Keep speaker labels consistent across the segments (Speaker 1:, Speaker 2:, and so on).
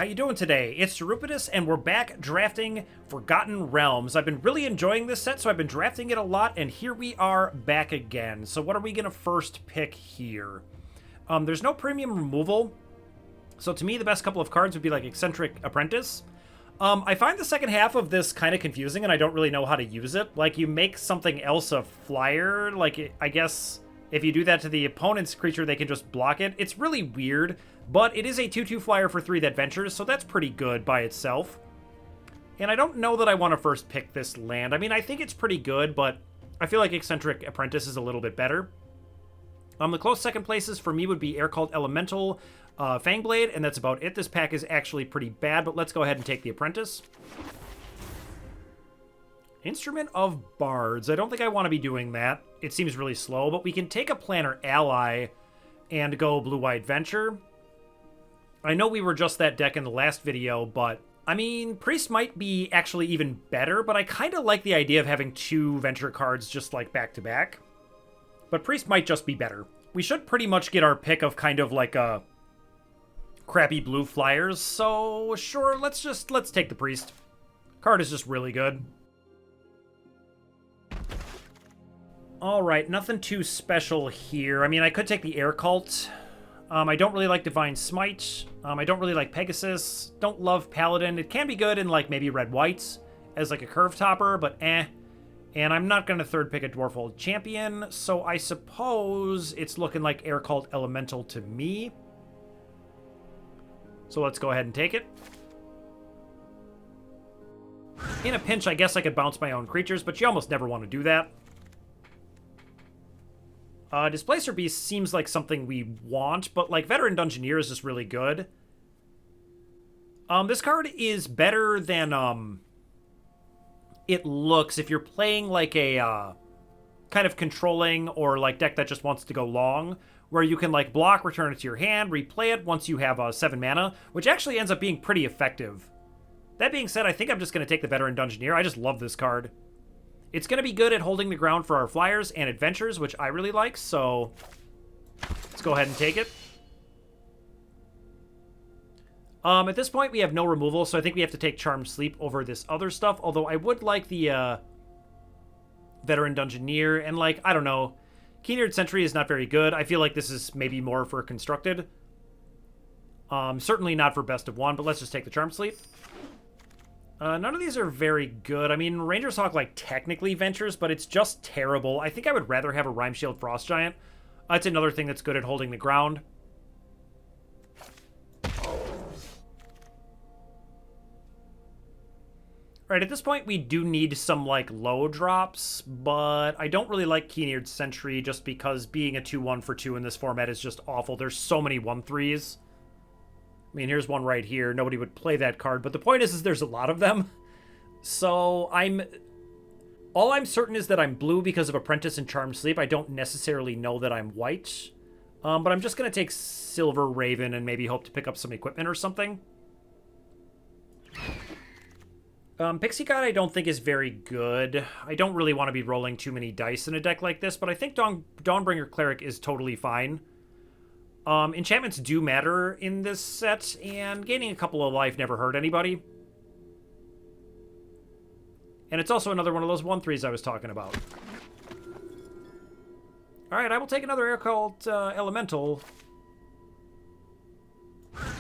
Speaker 1: how you doing today? It's Eurypides, and we're back drafting Forgotten Realms. I've been really enjoying this set, so I've been drafting it a lot, and here we are back again. So what are we going to first pick here? There's no premium removal, so to me the best couple of cards would be like Eccentric Apprentice. I find the second half of this kind of confusing, and I don't really know how to use it. Like, you make something else a flyer, like, I guess if you do that to the opponent's creature, they can just block it. It's really weird. But it is a 2/2 flyer for 3 that ventures, so that's pretty good by itself. And I don't know that I want to first pick this land. I mean, I think it's pretty good, but I feel like Eccentric Apprentice is a little bit better. The close second places for me would be Air Cult Elemental, Fangblade, and that's about it. This pack is actually pretty bad, but let's go ahead and take the Apprentice. Instrument of Bards. I don't think I want to be doing that. It seems really slow, but we can take a Planner Ally and go Blue-White Venture. I know we were just that deck in the last video, but I mean, Priest might be actually even better, but I kind of like the idea of having 2 Venture cards just like back to back. But Priest might just be better. We should pretty much get our pick of kind of like a crappy blue flyers, so sure, let's take the Priest. Card is just really good. Alright, nothing too special here. I mean, I could take the Air Cult. I don't really like Divine Smite. I don't really like Pegasus. Don't love Paladin. It can be good in, like, maybe red-whites as, like, a curve topper, but eh. And I'm not going to third pick a Dwarfold Champion, so I suppose it's looking like Air Cult Elemental to me. So let's go ahead and take it. In a pinch, I guess I could bounce my own creatures, but you almost never want to do that. Displacer Beast seems like something we want, but like Veteran Dungeoneer is just really good. This card is better than it looks if you're playing like a kind of controlling or like deck that just wants to go long, where you can like block, return it to your hand, replay it once you have 7 mana, which actually ends up being pretty effective. That being said, I think I'm just going to take the Veteran Dungeoneer. I just love this card. It's going to be good at holding the ground for our flyers and adventures, which I really like, so let's go ahead and take it. At this point, we have no removal, so I think we have to take Charmed Sleep over this other stuff, although I would like the Veteran Dungeoneer, and, like, I don't know. Keen-Eared Sentry is not very good. I feel like this is maybe more for Constructed. Certainly not for Best of 1, but let's just take the Charmed Sleep. None of these are very good. I mean, Ranger's Hawk, like, technically ventures, but it's just terrible. I think I would rather have a Rime Shield Frost Giant. That's another thing that's good at holding the ground. Alright, at this point, we do need some, like, low drops, but I don't really like Keen-Eared Sentry just because being a 2/1 for 2 in this format is just awful. There's so many 1/3s. I mean, here's one right here. Nobody would play that card, but the point is there's a lot of them. So all I'm certain is that I'm blue because of Apprentice and Charmed Sleep. I don't necessarily know that I'm white. But I'm just going to take Silver Raven and maybe hope to pick up some equipment or something. Pixie God I don't think is very good. I don't really want to be rolling too many dice in a deck like this, but I think Dawnbringer Cleric is totally fine. Enchantments do matter in this set, and gaining a couple of life never hurt anybody. And it's also another one of those 1/3s I was talking about. Alright, I will take another Air Cult Elemental.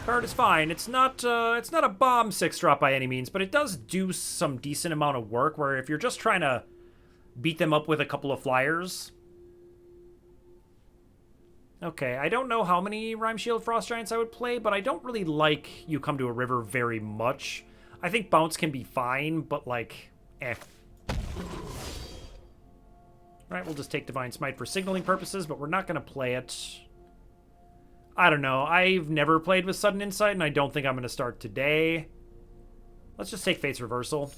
Speaker 1: Card is fine. It's not a bomb 6-drop by any means, but it does do some decent amount of work, where if you're just trying to beat them up with a couple of flyers... Okay, I don't know how many Rime Shield Frost Giants I would play, but I don't really like You Come to a River very much. I think Bounce can be fine, but, like, eh. Alright, we'll just take Divine Smite for signaling purposes, but we're not going to play it. I don't know. I've never played with Sudden Insight, and I don't think I'm going to start today. Let's just take Fate's Reversal.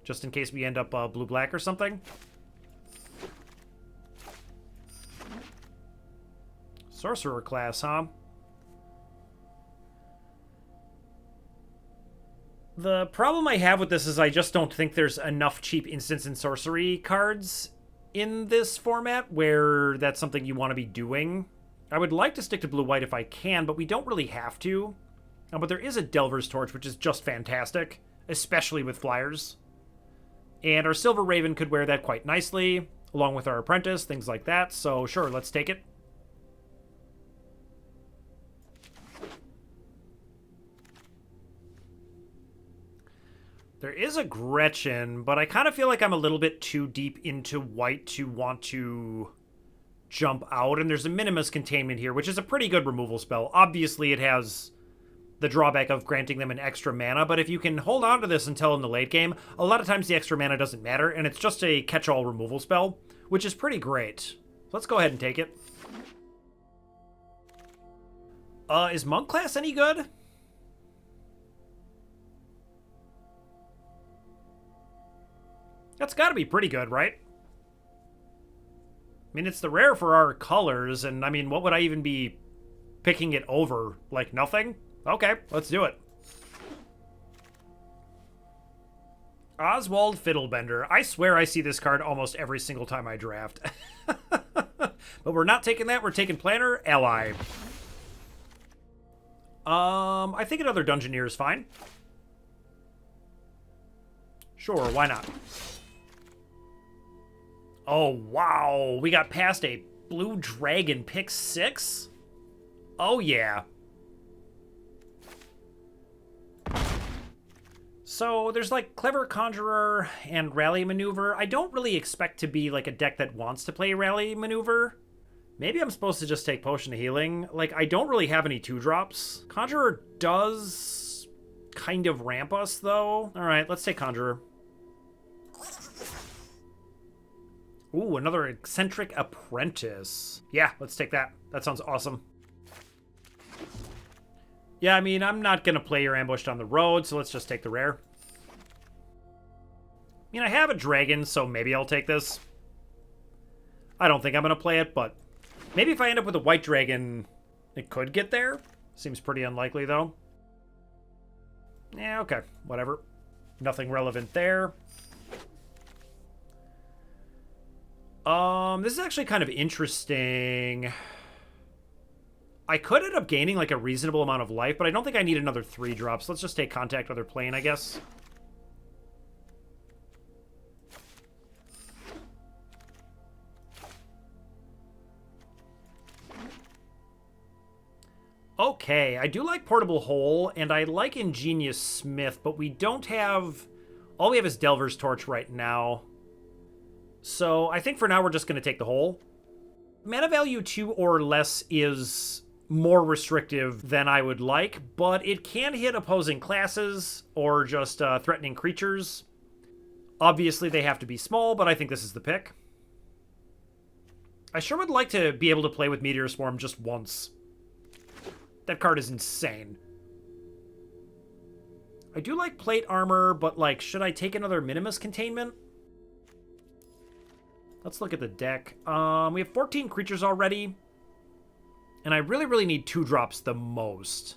Speaker 1: Just in case we end up blue-black or something. Sorcerer class, huh? The problem I have with this is I just don't think there's enough cheap instants and sorcery cards in this format where that's something you want to be doing. I would like to stick to blue-white if I can, but we don't really have to. But there is a Delver's Torch, which is just fantastic, especially with flyers. And our Silver Raven could wear that quite nicely, along with our Apprentice, things like that. So sure, let's take it. There is a Gretchen, but I kind of feel like I'm a little bit too deep into white to want to jump out. And there's a Minimus Containment here, which is a pretty good removal spell. Obviously, it has the drawback of granting them an extra mana, but if you can hold on to this until in the late game, a lot of times the extra mana doesn't matter, and it's just a catch-all removal spell, which is pretty great. So let's go ahead and take it. Is Monk class any good? That's got to be pretty good, right? I mean, it's the rare for our colors, and I mean, what would I even be picking it over? Like, nothing? Okay, let's do it. Oswald Fiddlebender. I swear I see this card almost every single time I draft. But we're not taking that. We're taking Planner Ally. I think another Dungeoneer is fine. Sure, why not? Oh, wow. We got past a Blue Dragon pick 6? Oh, yeah. So there's like Clever Conjurer and Rally Maneuver. I don't really expect to be like a deck that wants to play Rally Maneuver. Maybe I'm supposed to just take Potion of Healing. Like, I don't really have any 2-drops. Conjurer does kind of ramp us, though. All right, let's take Conjurer. Ooh, another Eccentric Apprentice. Yeah, let's take that. That sounds awesome. Yeah, I mean, I'm not going to play your Ambushed on the Road, so let's just take the rare. I mean, I have a dragon, so maybe I'll take this. I don't think I'm going to play it, but maybe if I end up with a white dragon, it could get there. Seems pretty unlikely, though. Yeah, okay, whatever. Nothing relevant there. This is actually kind of interesting. I could end up gaining like a reasonable amount of life, but I don't think I need another 3-drops. Let's just take Contact Other Plane, I guess. Okay, I do like Portable Hole, and I like Ingenious Smith, but we don't have... All we have is Delver's Torch right now. So I think for now we're just going to take the hole. Mana value 2 or less is more restrictive than I would like, but it can hit opposing classes or just threatening creatures. Obviously they have to be small, but I think this is the pick. I sure would like to be able to play with Meteor Swarm just once. That card is insane. I do like Plate Armor, but like, should I take another Minimus Containment? Let's look at the deck. We have 14 creatures already. And I really, really need 2-drops the most.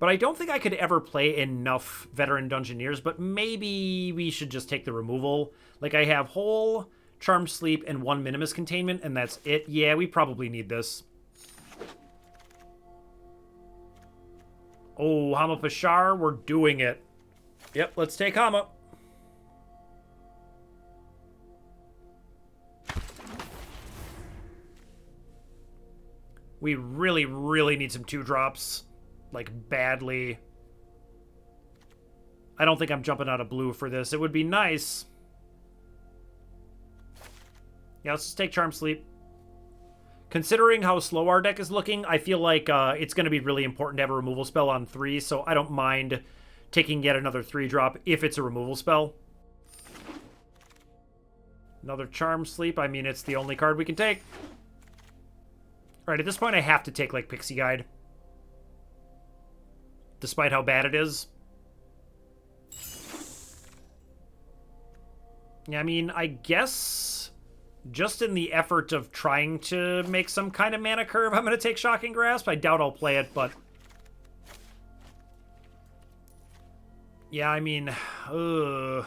Speaker 1: But I don't think I could ever play enough Veteran Dungeoneers, but maybe we should just take the removal. Like, I have Hole, Charmed Sleep, and 1 Minimus Containment, and that's it. Yeah, we probably need this. Oh, Hama Pashar, we're doing it. Yep, let's take Hama. We really, really need some 2-drops. Like, badly. I don't think I'm jumping out of blue for this. It would be nice. Yeah, let's just take Charm Sleep. Considering how slow our deck is looking, I feel like it's going to be really important to have a removal spell on 3, so I don't mind taking yet another 3-drop if it's a removal spell. Another Charm Sleep. I mean, it's the only card we can take. Alright, at this point I have to take, like, Pixie Guide. Despite how bad it is. Yeah, I mean, I guess just in the effort of trying to make some kind of mana curve, I'm going to take Shocking Grasp. I doubt I'll play it, but... Yeah, I mean... I'm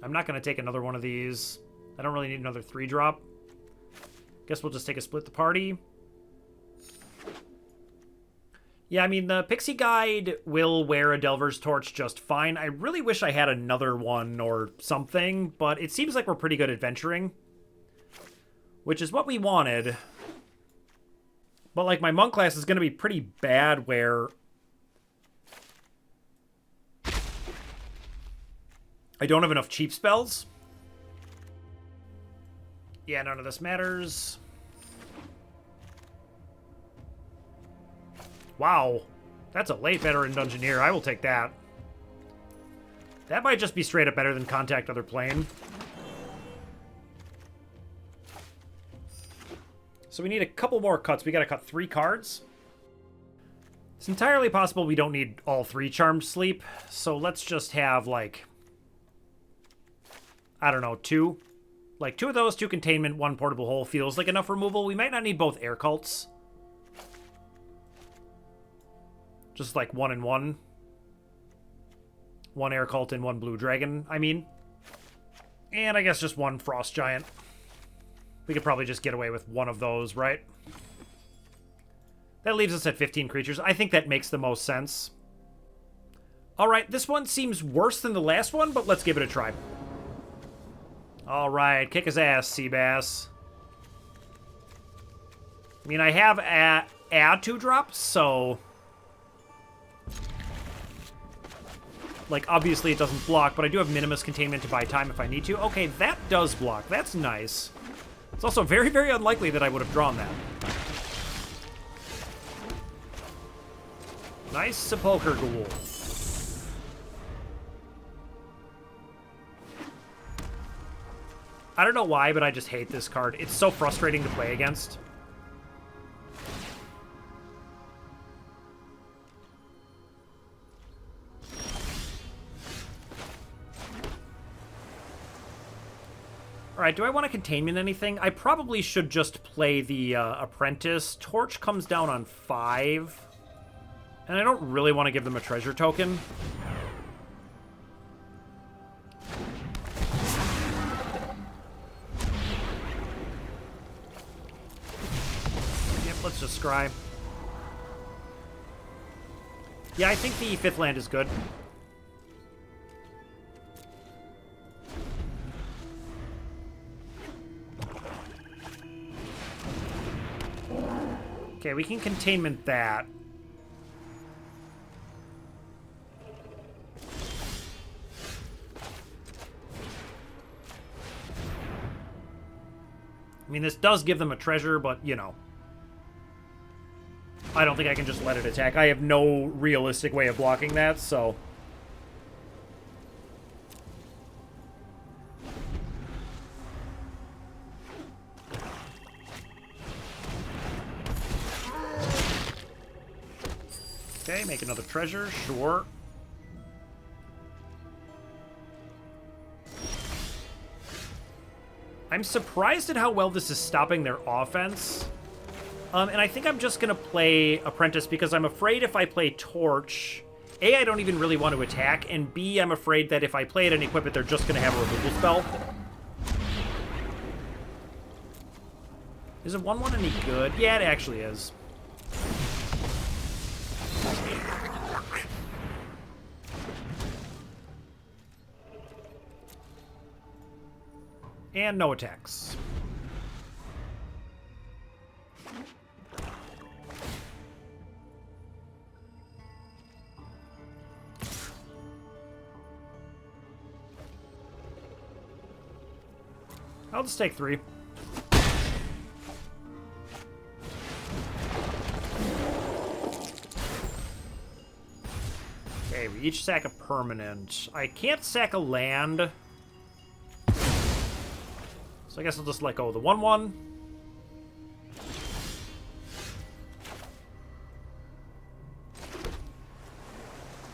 Speaker 1: not going to take another one of these. I don't really need another 3-drop. Guess we'll just take a Split the Party. Yeah, I mean, the Pixie Guide will wear a Delver's Torch just fine. I really wish I had another one or something, but it seems like we're pretty good adventuring, which is what we wanted. But, like, my monk class is going to be pretty bad where I don't have enough cheap spells. Yeah, none of this matters. Wow. That's a late veteran Dungeoneer. I will take that. That might just be straight up better than Contact Other Plane. So we need a couple more cuts. We gotta cut 3 cards. It's entirely possible we don't need all 3 Charmed Sleep. So let's just have, like, I don't know, 2. Like, 2 of those, 2 Containment, 1 Portable Hole feels like enough removal. We might not need both Air Cults. Just like 1 and 1. 1 Air Cult and 1 Blue Dragon, I mean. And I guess just 1 Frost Giant. We could probably just get away with 1 of those, right? That leaves us at 15 creatures. I think that makes the most sense. Alright, this one seems worse than the last one, but let's give it a try. Alright, kick his ass, Seabass. I mean, I have a 2-drop, so... Like, obviously it doesn't block, but I do have Minimus Containment to buy time if I need to. Okay, that does block. That's nice. It's also very, very unlikely that I would have drawn that. Nice Sepulchre Ghoul. I don't know why, but I just hate this card. It's so frustrating to play against. Alright, do I want to Containment anything? I probably should just play the Apprentice. Torch comes down on 5. And I don't really want to give them a treasure token. Yep, let's just scry. Yeah, I think the 5th land is good. Okay, we can Containment that. I mean, this does give them a treasure, but, you know. I don't think I can just let it attack. I have no realistic way of blocking that, so... Okay, make another treasure, sure. I'm surprised at how well this is stopping their offense. And I think I'm just going to play Apprentice because I'm afraid if I play Torch, A, I don't even really want to attack, and B, I'm afraid that if I play it and equip it, they're just going to have a removal spell. Is a 1/1 any good? Yeah, it actually is. And no attacks. I'll just take 3. Okay, we each sack a permanent. I can't sack a land. So I guess I'll just let go of the 1/1.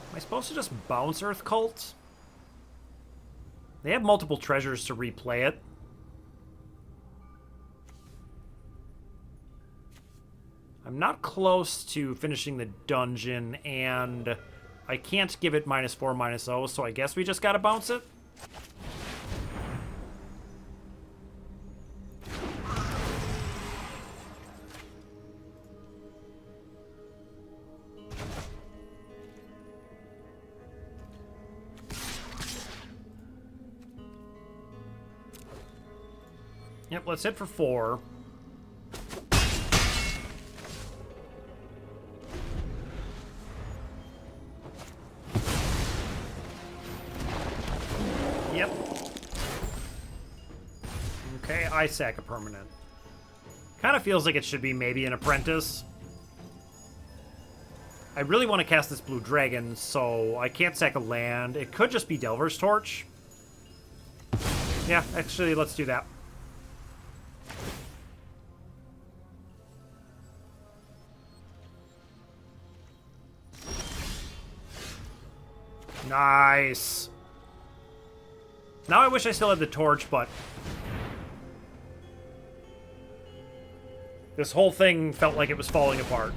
Speaker 1: Am I supposed to just bounce Earth Cult? They have multiple treasures to replay it. I'm not close to finishing the dungeon, and I can't give it -4, -0, so I guess we just gotta bounce it. Yep, let's hit for 4. Yep. Okay, I sack a permanent. Kind of feels like it should be maybe an apprentice. I really want to cast this blue dragon, so I can't sack a land. It could just be Delver's Torch. Yeah, actually, let's do that. Nice. Now I wish I still had the torch, but this whole thing felt like it was falling apart.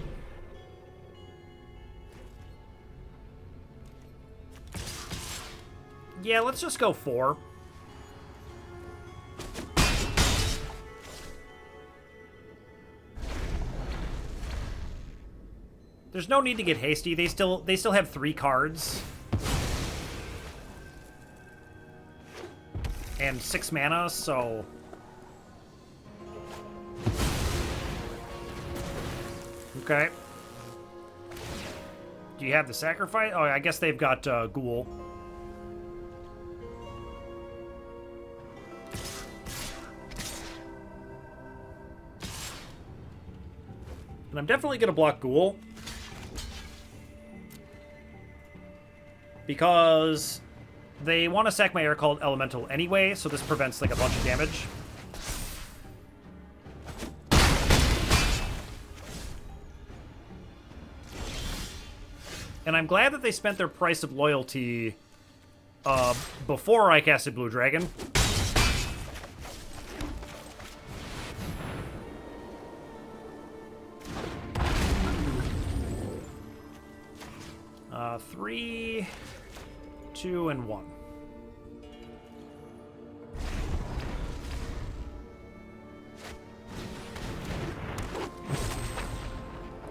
Speaker 1: Yeah, let's just go 4. There's no need to get hasty. They still have 3 cards. And 6 mana, so... Okay. Do you have the sacrifice? Oh, I guess they've got Ghoul. And I'm definitely going to block Ghoul. Because they want to sack my Air Cult Elemental anyway, so this prevents like a bunch of damage. And I'm glad that they spent their price of loyalty before I casted Blue Dragon. Three, 2, and 1.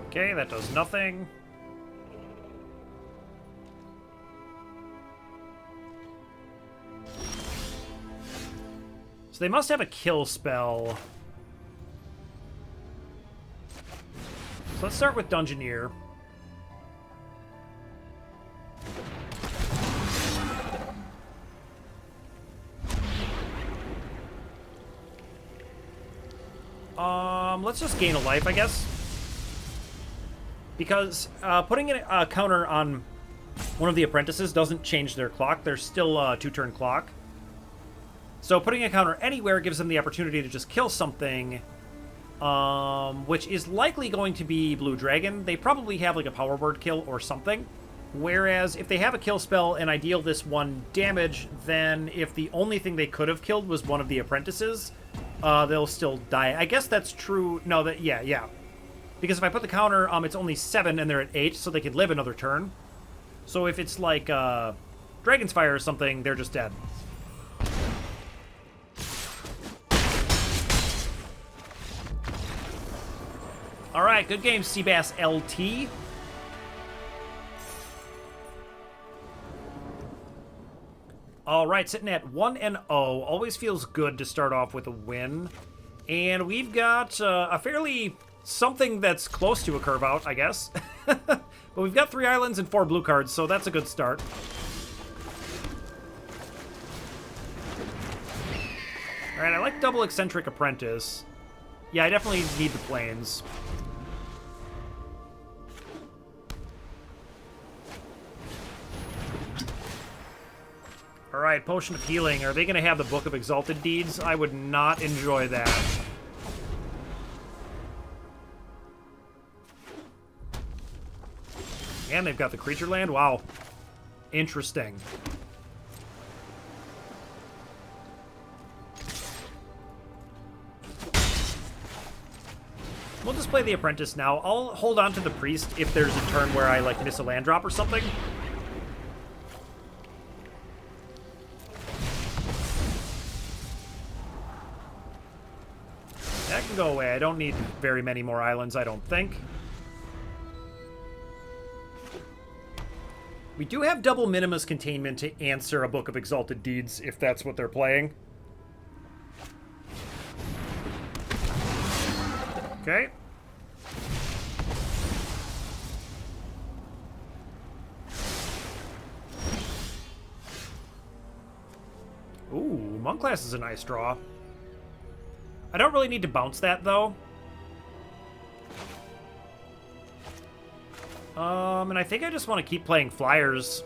Speaker 1: Okay, that does nothing. So they must have a kill spell. So let's start with Dungeoneer. Let's just gain a life, I guess. Because putting a counter on one of the apprentices doesn't change their clock. They're still a 2-turn clock. So putting a counter anywhere gives them the opportunity to just kill something, which is likely going to be Blue Dragon. They probably have like a power word kill or something. Whereas if they have a kill spell and I deal this 1 damage, then if the only thing they could have killed was one of the apprentices, they'll still die. I guess that's true. No, yeah. Because if I put the counter, it's only 7 and they're at 8, so they could live another turn. So if it's like Dragon's Fire or something, they're just dead. All right, good game, Seabass LT. All right, sitting at 1-0. Always feels good to start off with a win. And we've got a fairly something that's close to a curve out, I guess. But we've got 3 islands and 4 blue cards, so that's a good start. All right, I like double Eccentric Apprentice. Yeah, I definitely need the planes. All right, Potion of Healing. Are they going to have the Book of Exalted Deeds? I would not enjoy that. And they've got the Creature Land? Wow. Interesting. We'll just play the Apprentice now. I'll hold on to the Priest if there's a turn where I, like, miss a land drop or something. That can go away. I don't need very many more islands, I don't think. We do have double Minimus Containment to answer a Book of Exalted Deeds, if that's what they're playing. Okay. Ooh, Monk class is a nice draw. I don't really need to bounce that, though. And I think I just want to keep playing flyers.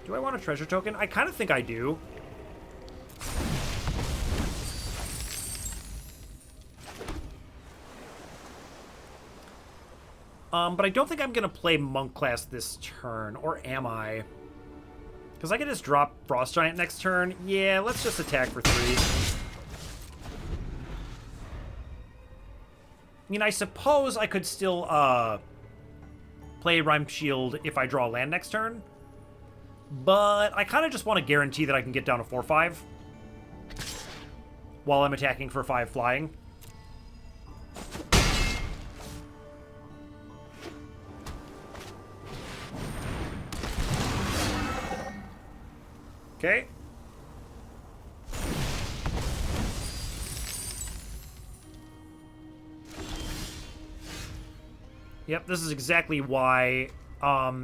Speaker 1: Do I want a treasure token? I kind of think I do. But I don't think I'm going to play Monk class this turn, or am I? Because I can just drop Frost Giant next turn. Yeah, let's just attack for 3. I mean, I suppose I could still play Rhyme Shield if I draw land next turn. But I kind of just want to guarantee that I can get down to 4/5 while I'm attacking for 5 flying. Okay. Yep, this is exactly why,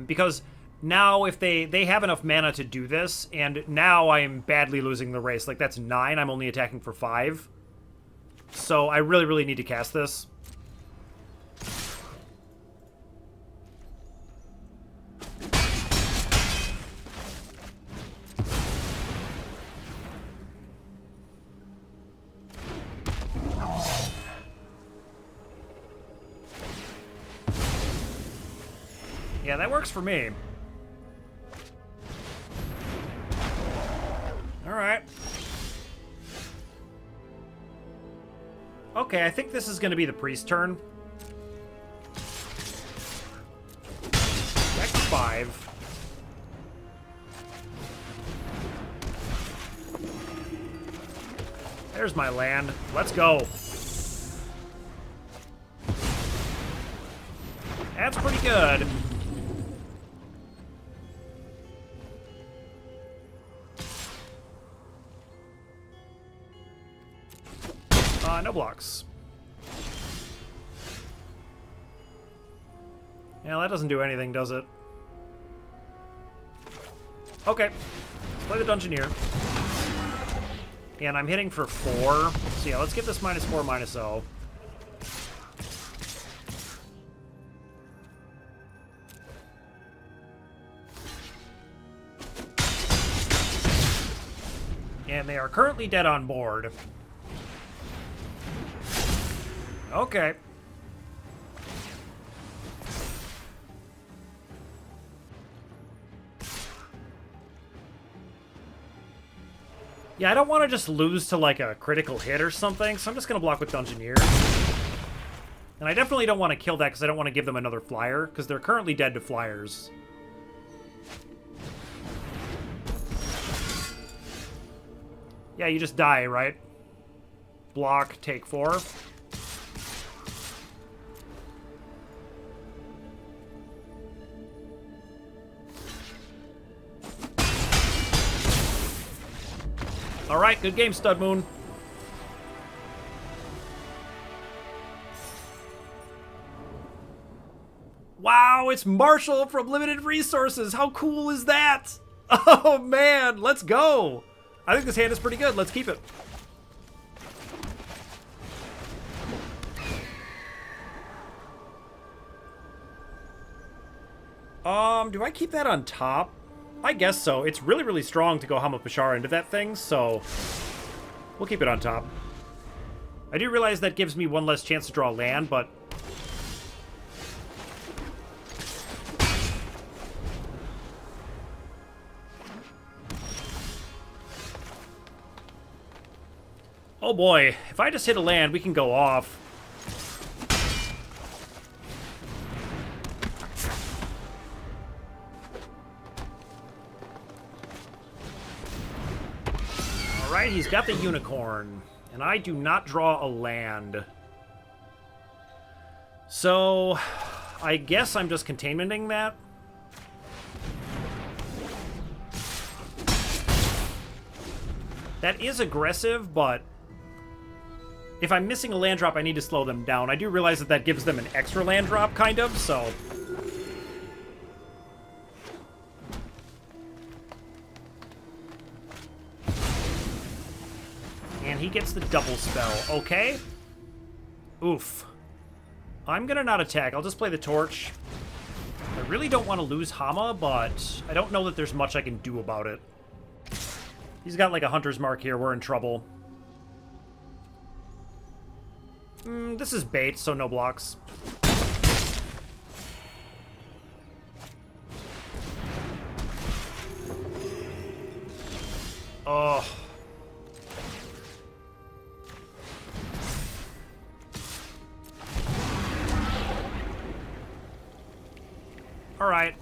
Speaker 1: because now if they have enough mana to do this, and now I'm badly losing the race. Like, that's 9, I'm only attacking for 5. So I really, really need to cast this. Yeah, that works for me. Alright. Okay, I think this is going to be the priest turn. Back to 5. There's my land. Let's go. That's pretty good. No blocks. Yeah, that doesn't do anything, does it? Okay. Let's play the Dungeoneer. And I'm hitting for 4. So yeah, let's get this -4, -0. And they are currently dead on board. Okay. Yeah, I don't want to just lose to, like, a critical hit or something, so I'm just going to block with Dungeoneer. And I definitely don't want to kill that because I don't want to give them another flyer, because they're currently dead to flyers. Yeah, you just die, right? Block, take 4. Alright, good game, Stud Moon. Wow, it's Marshall from Limited Resources. How cool is that? Oh, man, let's go. I think this hand is pretty good. Let's keep it. Do I keep that on top? I guess so. It's really, really strong to go Hama-Pashara into that thing, so we'll keep it on top. I do realize that gives me one less chance to draw land, but oh boy, if I just hit a land, we can go off. Alright, he's got the unicorn, and I do not draw a land. So, I guess I'm just containmenting that. That is aggressive, but if I'm missing a land drop, I need to slow them down. I do realize that that gives them an extra land drop, kind of, so... And he gets the double spell. Okay. Oof. I'm gonna not attack. I'll just play the torch. I really don't want to lose Hama, but I don't know that there's much I can do about it. He's got like a hunter's mark here. We're in trouble. This is bait, so no blocks. Oh. Alright,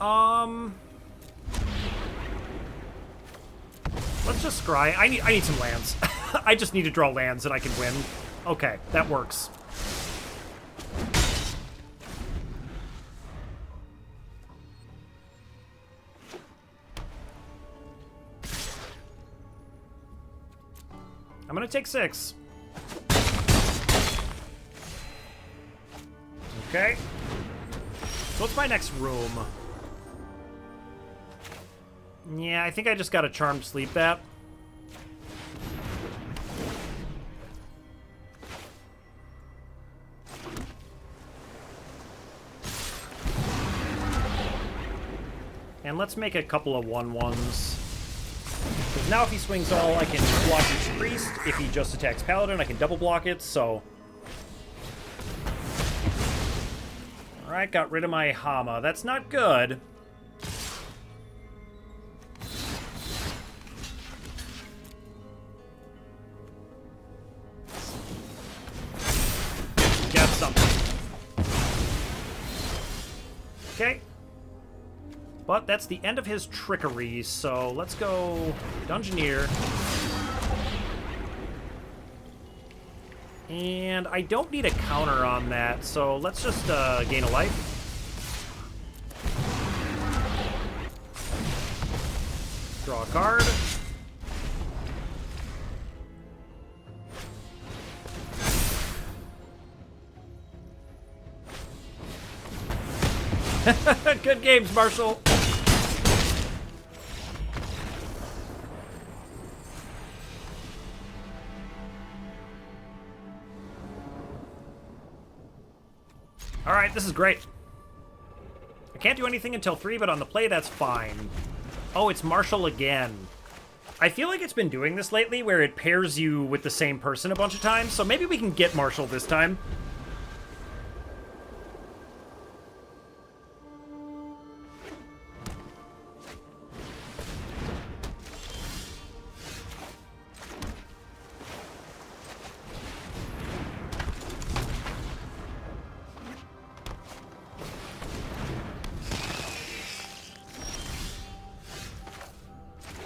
Speaker 1: let's just scry. I need some lands. I just need to draw lands and I can win. Okay, that works. I'm gonna take 6. Okay. So what's my next room? Yeah, I think I just got a Charmed Sleep that. And let's make a couple of 1/1s. Because now if he swings all, I can block each priest. If he just attacks Paladin, I can double block it, so... Alright, got rid of my Hama. That's not good. Got something. Okay. But that's the end of his trickery, so let's go Dungeoneer. And I don't need a counter on that, so let's just gain a life. Draw a card. Good games, Marshall. Alright, this is great. I can't do anything until 3, but on the play, that's fine. Oh, it's Marshall again. I feel like it's been doing this lately, where it pairs you with the same person a bunch of times, so maybe we can get Marshall this time.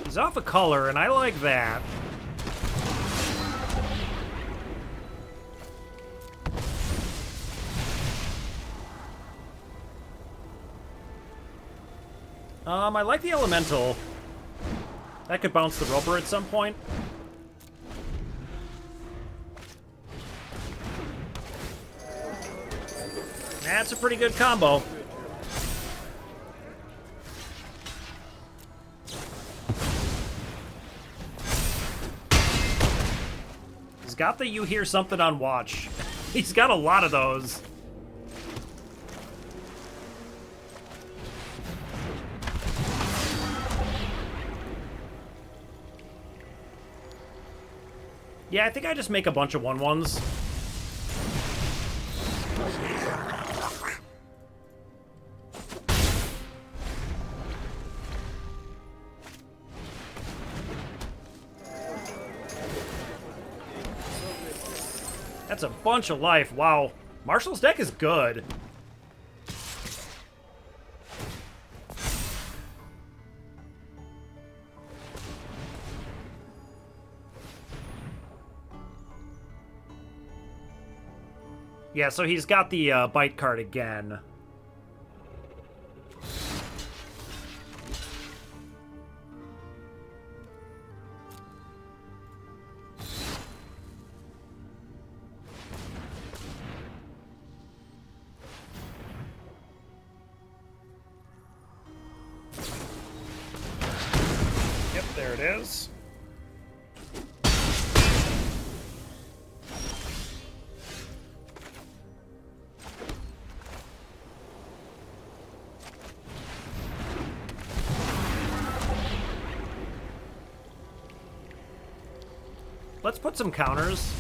Speaker 1: He's off a color, and I like that. I like the Elemental. That could bounce the Roper at some point. That's a pretty good combo. He's got the You Hear Something on watch. He's got a lot of those. Yeah, I think I just make a bunch of 1/1s. That's a bunch of life. Wow. Marshall's deck is good. Yeah, so he's got the bite card again. is. Let's put some counters.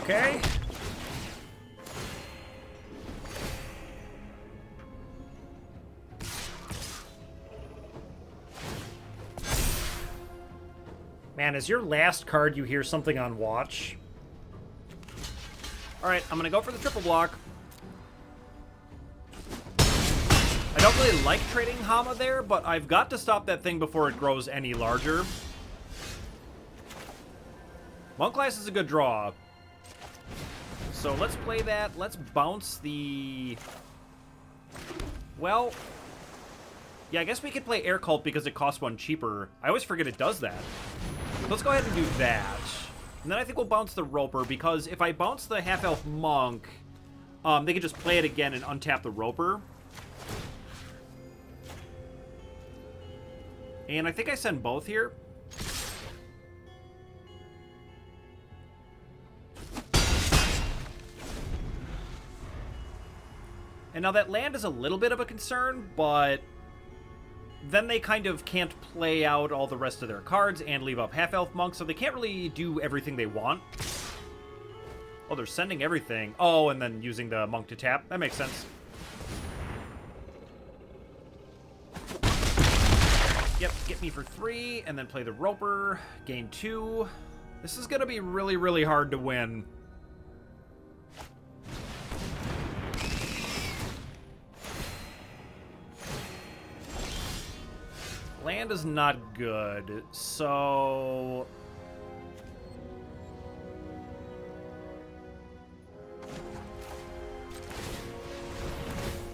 Speaker 1: Okay. Man, is your last card you hear something on watch? Alright, I'm gonna go for the triple block. I don't really like trading Hama there, but I've got to stop that thing before it grows any larger. Monk Class is a good draw. So let's play that. Let's bounce the... Well... Yeah, I guess we could play Air Cult because it costs one cheaper. I always forget it does that. Let's go ahead and do that. And then I think we'll bounce the Roper, because if I bounce the Half-Elf Monk, they could just play it again and untap the Roper. And I think I send both here. And now that land is a little bit of a concern, but then they kind of can't play out all the rest of their cards and leave up Half-Elf Monk, so they can't really do everything they want. Oh, they're sending everything. Oh, and then using the Monk to tap. That makes sense. Yep, get me for 3, and then play the Roper. Gain 2. This is going to be really, really hard to win. Land is not good, so...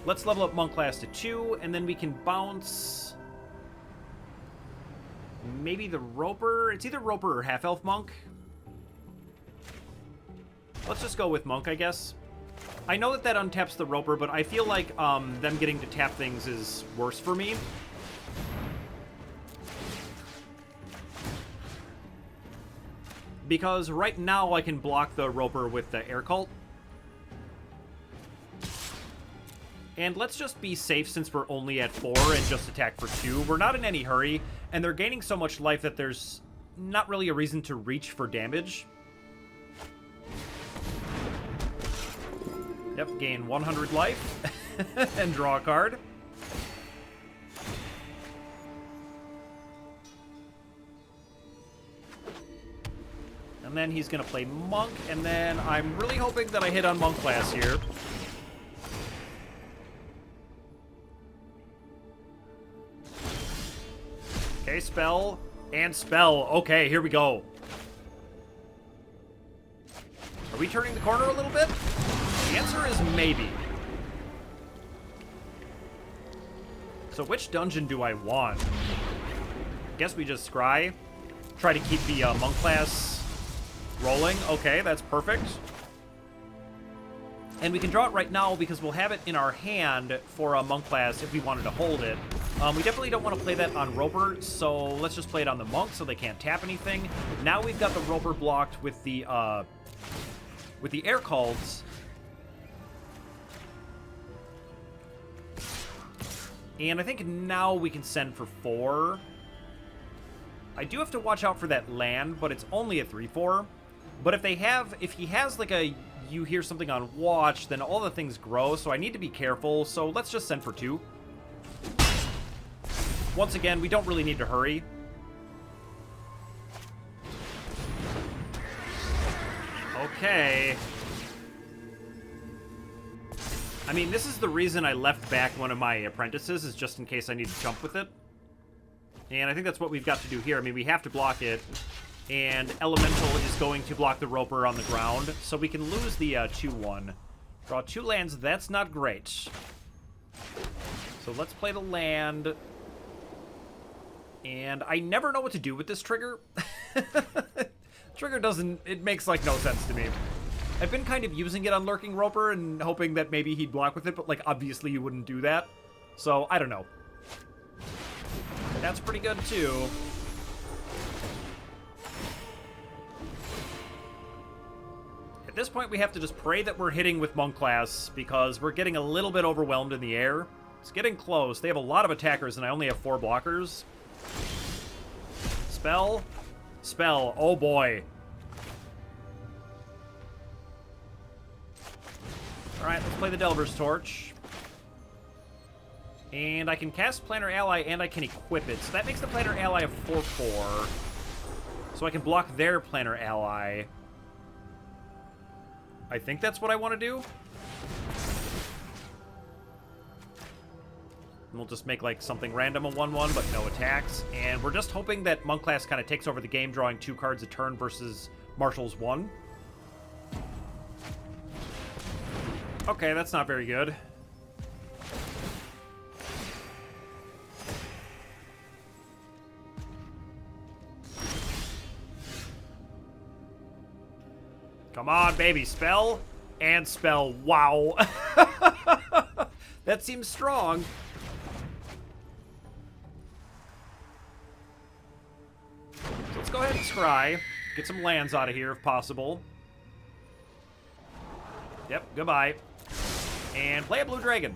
Speaker 1: Let's level up Monk Class to 2, and then we can bounce... Maybe the Roper? It's either Roper or Half-Elf Monk. Let's just go with Monk, I guess. I know that untaps the Roper, but I feel like them getting to tap things is worse for me. Because right now I can block the Roper with the Air Cult. And let's just be safe since we're only at 4 and just attack for 2. We're not in any hurry, and they're gaining so much life that there's not really a reason to reach for damage. Yep, gain 100 life and draw a card. And then he's going to play Monk, and then I'm really hoping that I hit on Monk Class here. Okay, spell and spell. Okay, here we go. Are we turning the corner a little bit? The answer is maybe. So which dungeon do I want? Guess we just scry. Try to keep the Monk Class rolling. Okay, that's perfect. And we can draw it right now because we'll have it in our hand for a Monk Class if we wanted to hold it. We definitely don't want to play that on Roper, so let's just play it on the Monk so they can't tap anything. Now we've got the Roper blocked with the Air Cults. And I think now we can send for 4. I do have to watch out for that land, but it's only a 3/4. But if he has like a you hear something on watch, then all the things grow, so I need to be careful. So let's just send for 2. Once again, we don't really need to hurry. Okay. I mean, this is the reason I left back one of my apprentices, is just in case I need to jump with it. And I think that's what we've got to do here. I mean, we have to block it. And Elemental is going to block the Roper on the ground. So we can lose the 2-1. Draw 2 lands. That's not great. So let's play the land. And I never know what to do with this trigger. Trigger doesn't... It makes, like, no sense to me. I've been kind of using it on Lurking Roper and hoping that maybe he'd block with it, but, like, obviously you wouldn't do that. So, I don't know. That's pretty good, too. At this point, we have to just pray that we're hitting with Monk Class, because we're getting a little bit overwhelmed in the air. It's getting close. They have a lot of attackers, and I only have 4 blockers. Spell. Spell. Oh, boy. Alright, let's play the Delver's Torch. And I can cast Planar Ally, and I can equip it. So that makes the Planar Ally a 4/4. So I can block their Planar Ally. I think that's what I want to do. And we'll just make, like, something random a 1/1, but no attacks. And we're just hoping that Monk Class kind of takes over the game, drawing 2 cards a turn versus Marshall's 1. Okay, that's not very good. Come on, baby. Spell and spell. Wow. That seems strong. So let's go ahead and scry. Get some lands out of here if possible. Yep, goodbye. And play a blue dragon.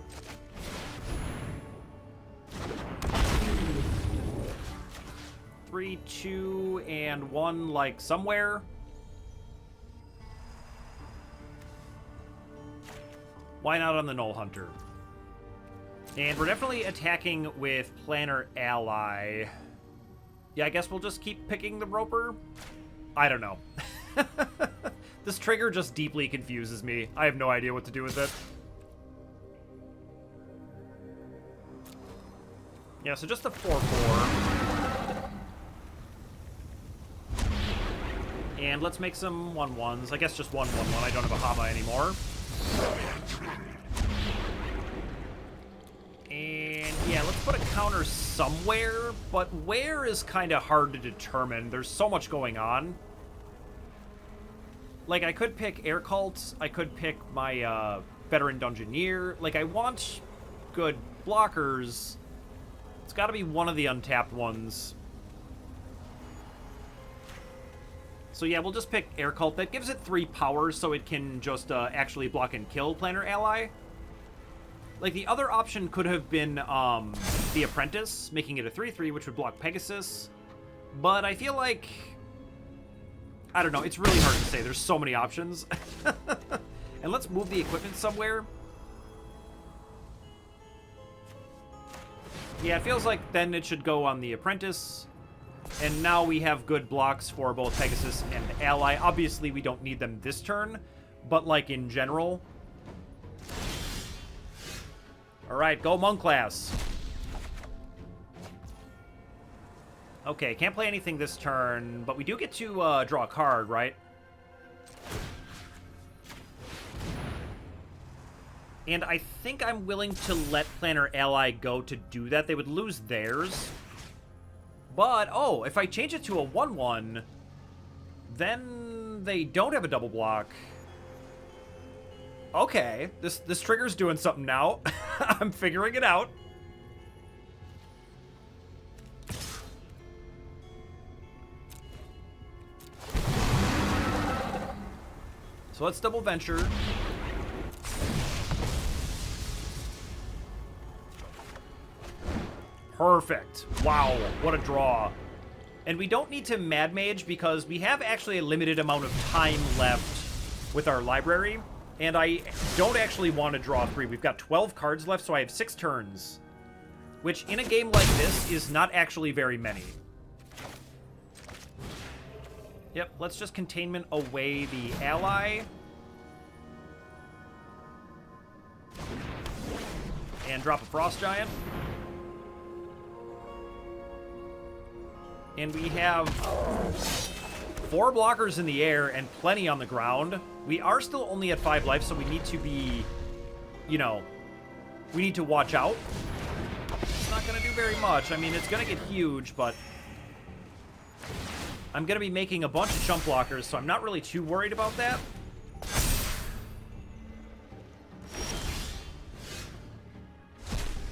Speaker 1: Three, 2, and 1, like, somewhere. Why not on the Null Hunter? And we're definitely attacking with Planar Ally. Yeah, I guess we'll just keep picking the Roper. I don't know. This trigger just deeply confuses me. I have no idea what to do with it. Yeah, so just the 4/4. And let's make some 1/1s. I guess just 1/1/1. I don't have a Hama anymore. And yeah, let's put a counter somewhere, but where is kind of hard to determine. There's so much going on. Like, I could pick Air Cult, I could pick my Veteran Dungeoneer. Like, I want good blockers. It's got to be one of the untapped ones. So yeah, we'll just pick Air Cult. That gives it 3 power, so it can just actually block and kill Planar Ally. Like, the other option could have been the Apprentice, making it a 3/3, which would block Pegasus. But I feel like... I don't know, it's really hard to say. There's so many options. And let's move the equipment somewhere. Yeah, it feels like then it should go on the Apprentice. And now we have good blocks for both Pegasus and Ally. Obviously, we don't need them this turn, but, like, in general. Alright, go Monk Class. Okay, can't play anything this turn, but we do get to draw a card, right? And I think I'm willing to let Planar Ally go to do that. They would lose theirs. But, oh, if I change it to a 1/1, then they don't have a double block. Okay, this trigger's doing something now. I'm figuring it out. So let's double venture. Perfect. Wow, what a draw. And we don't need to Mad Mage because we have actually a limited amount of time left with our library. And I don't actually want to draw 3. We've got 12 cards left, so I have 6 turns. Which, in a game like this, is not actually very many. Yep, let's just containment away the ally. And drop a Frost Giant. And we have 4 blockers in the air and plenty on the ground. We are still only at 5 life, so we need to be, you know, we need to watch out. It's not going to do very much. I mean, it's going to get huge, but I'm going to be making a bunch of chump blockers, so I'm not really too worried about that.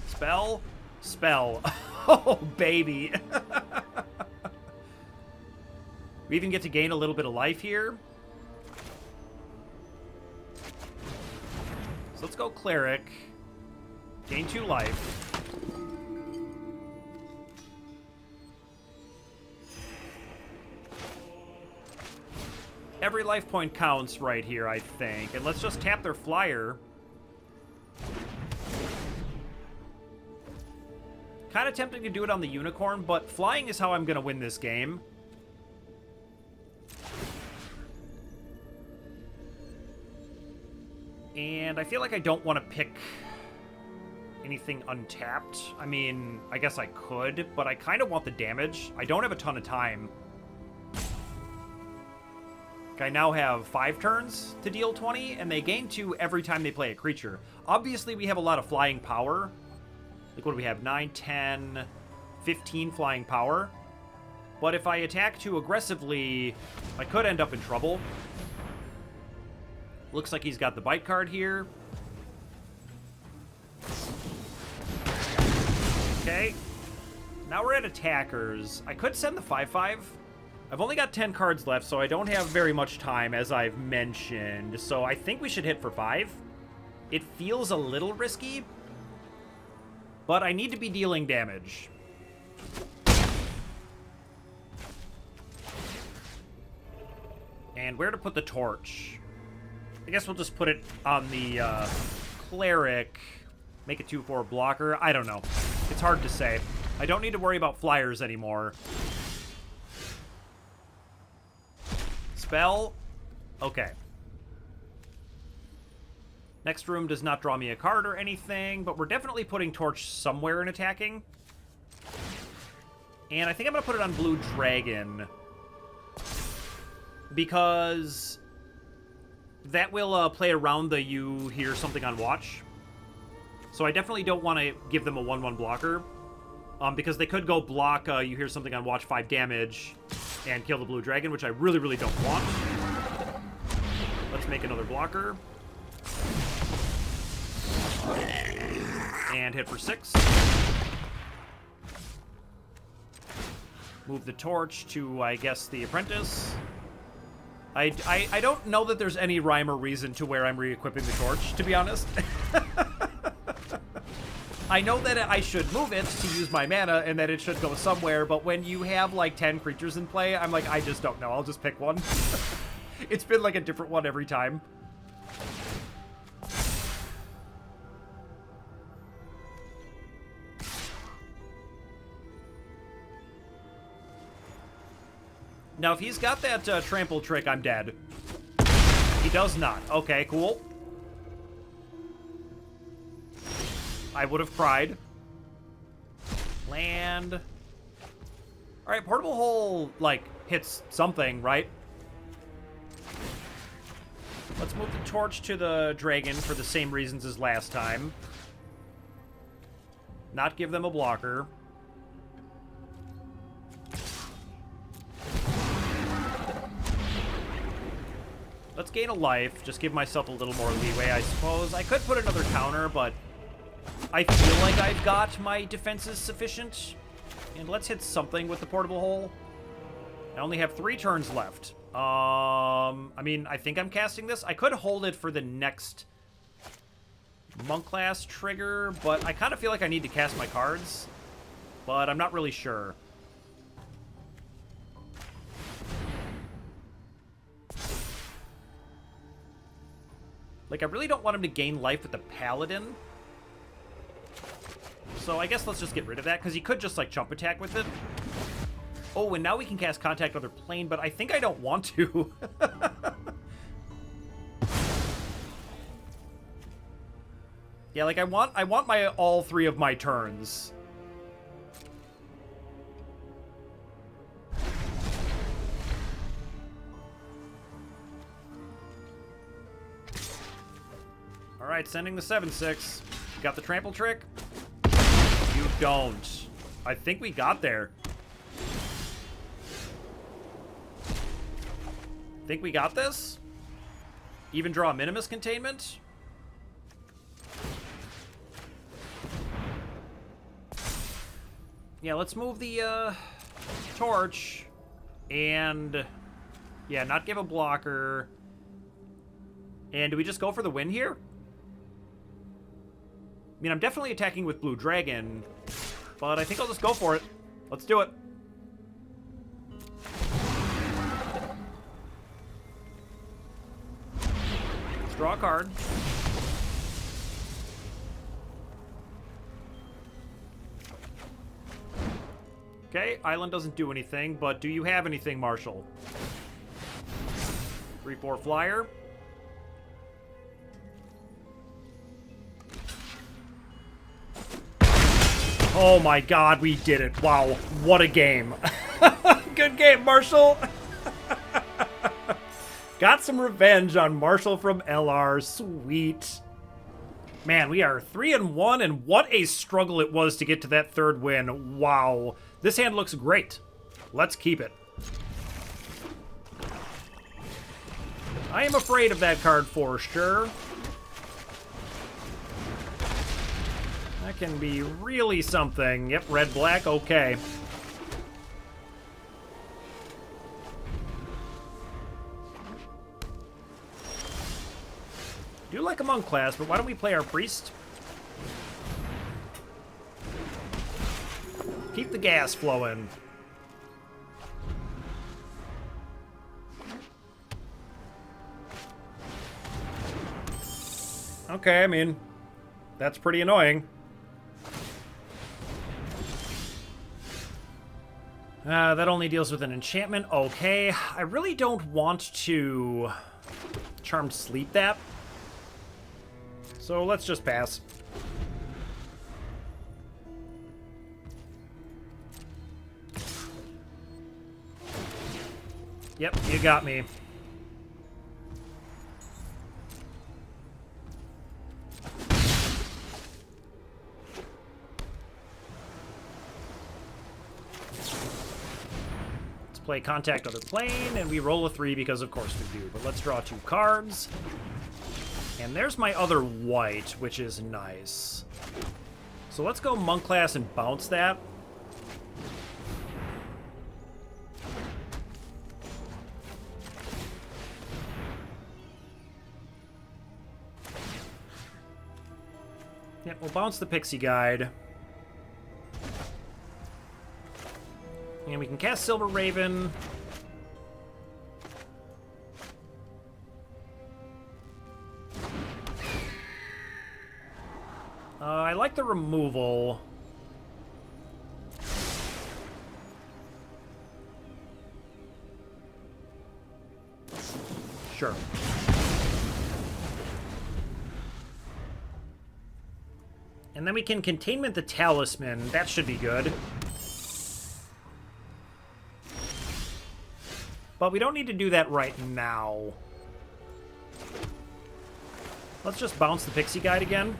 Speaker 1: Spell. Spell. Oh, baby. We even get to gain a little bit of life here. So let's go Cleric. Gain 2 life. Every life point counts right here, I think. And let's just tap their flyer. Kind of tempting to do it on the unicorn, but flying is how I'm going to win this game. And I feel like I don't want to pick anything untapped. I mean, I guess I could, but I kind of want the damage. I don't have a ton of time. I now have 5 turns to deal 20, and they gain 2 every time they play a creature. Obviously, we have a lot of flying power. Like, what do we have? 9, 10, 15 flying power. But if I attack too aggressively, I could end up in trouble. Looks like he's got the bite card here. Okay. Now we're at attackers. I could send the 5/5. I've only got 10 cards left, so I don't have very much time, as I've mentioned. So I think we should hit for 5. It feels a little risky, but I need to be dealing damage. And where to put the torch? I guess we'll just put it on the Cleric. Make a 2/4 blocker. I don't know. It's hard to say. I don't need to worry about flyers anymore. Spell. Okay. Next room does not draw me a card or anything, but we're definitely putting torch somewhere in attacking. And I think I'm going to put it on Blue Dragon, because that will play around the you hear something on watch. So I definitely don't want to give them a 1/1 blocker, because they could go block you hear something on watch 5 damage and kill the Blue Dragon, which I really, really don't want. Let's make another blocker. And hit for 6. Move the torch to, I guess, the Apprentice. I don't know that there's any rhyme or reason to where I'm re-equipping the torch, to be honest. I know that I should move it to use my mana and that it should go somewhere, but when you have like 10 creatures in play, I'm like, I just don't know. I'll just pick one. It's been like a different one every time. Now, if he's got that trample trick, I'm dead. He does not. Okay, cool. I would have cried. Land. All right, Portable Hole, like, hits something, right? Let's move the torch to the dragon for the same reasons as last time. Not give them a blocker. Let's gain a life. Just give myself a little more leeway, I suppose. I could put another counter, but I feel like I've got my defenses sufficient. And let's hit something with the Portable Hole. I only have 3 turns left. I mean, I think I'm casting this. I could hold it for the next Monk class trigger, but I kind of feel like I need to cast my cards. But I'm not really sure. Like, I really don't want him to gain life with the Paladin. So I guess let's just get rid of that, because he could just, like, chump attack with it. Oh, and now we can cast Contact Other Plane, but I think I don't want to. Yeah, like, I want my all 3 of my turns. Alright, sending the 7-6. Got the trample trick? You don't. I think we got there. Think we got this? Even draw Minimus Containment? Yeah, let's move the torch. And yeah, not give a blocker. And do we just go for the win here? I mean, I'm definitely attacking with Blue Dragon, but I think I'll just go for it. Let's do it. Let's draw a card. Okay, Island doesn't do anything, but do you have anything, Marshall? 3/4 flyer. Oh my god, we did it. Wow, what a game. Good game, Marshall. Got some revenge on Marshall from LR. Sweet. Man, we are 3-1, and what a struggle it was to get to that third win. Wow. This hand looks great. Let's keep it. I am afraid of that card for sure. That can be really something. Yep, red, black, okay. Do like a monk class, but why don't we play our priest? Keep the gas flowing. Okay, I mean, that's pretty annoying. That only deals with an enchantment. Okay, I really don't want to Charmed Sleep that. So let's just pass. Yep, you got me. Play Contact Other Plane, and we roll a 3 because of course we do. But let's draw 2 cards. And there's my other white, which is nice. So let's go Monk class and bounce that. Yep, we'll bounce the Pixie Guide. And we can cast Silver Raven. I like the removal. Sure. And then we can Containment the Talisman. That should be good. But we don't need to do that right now. Let's just bounce the Pixie Guide again.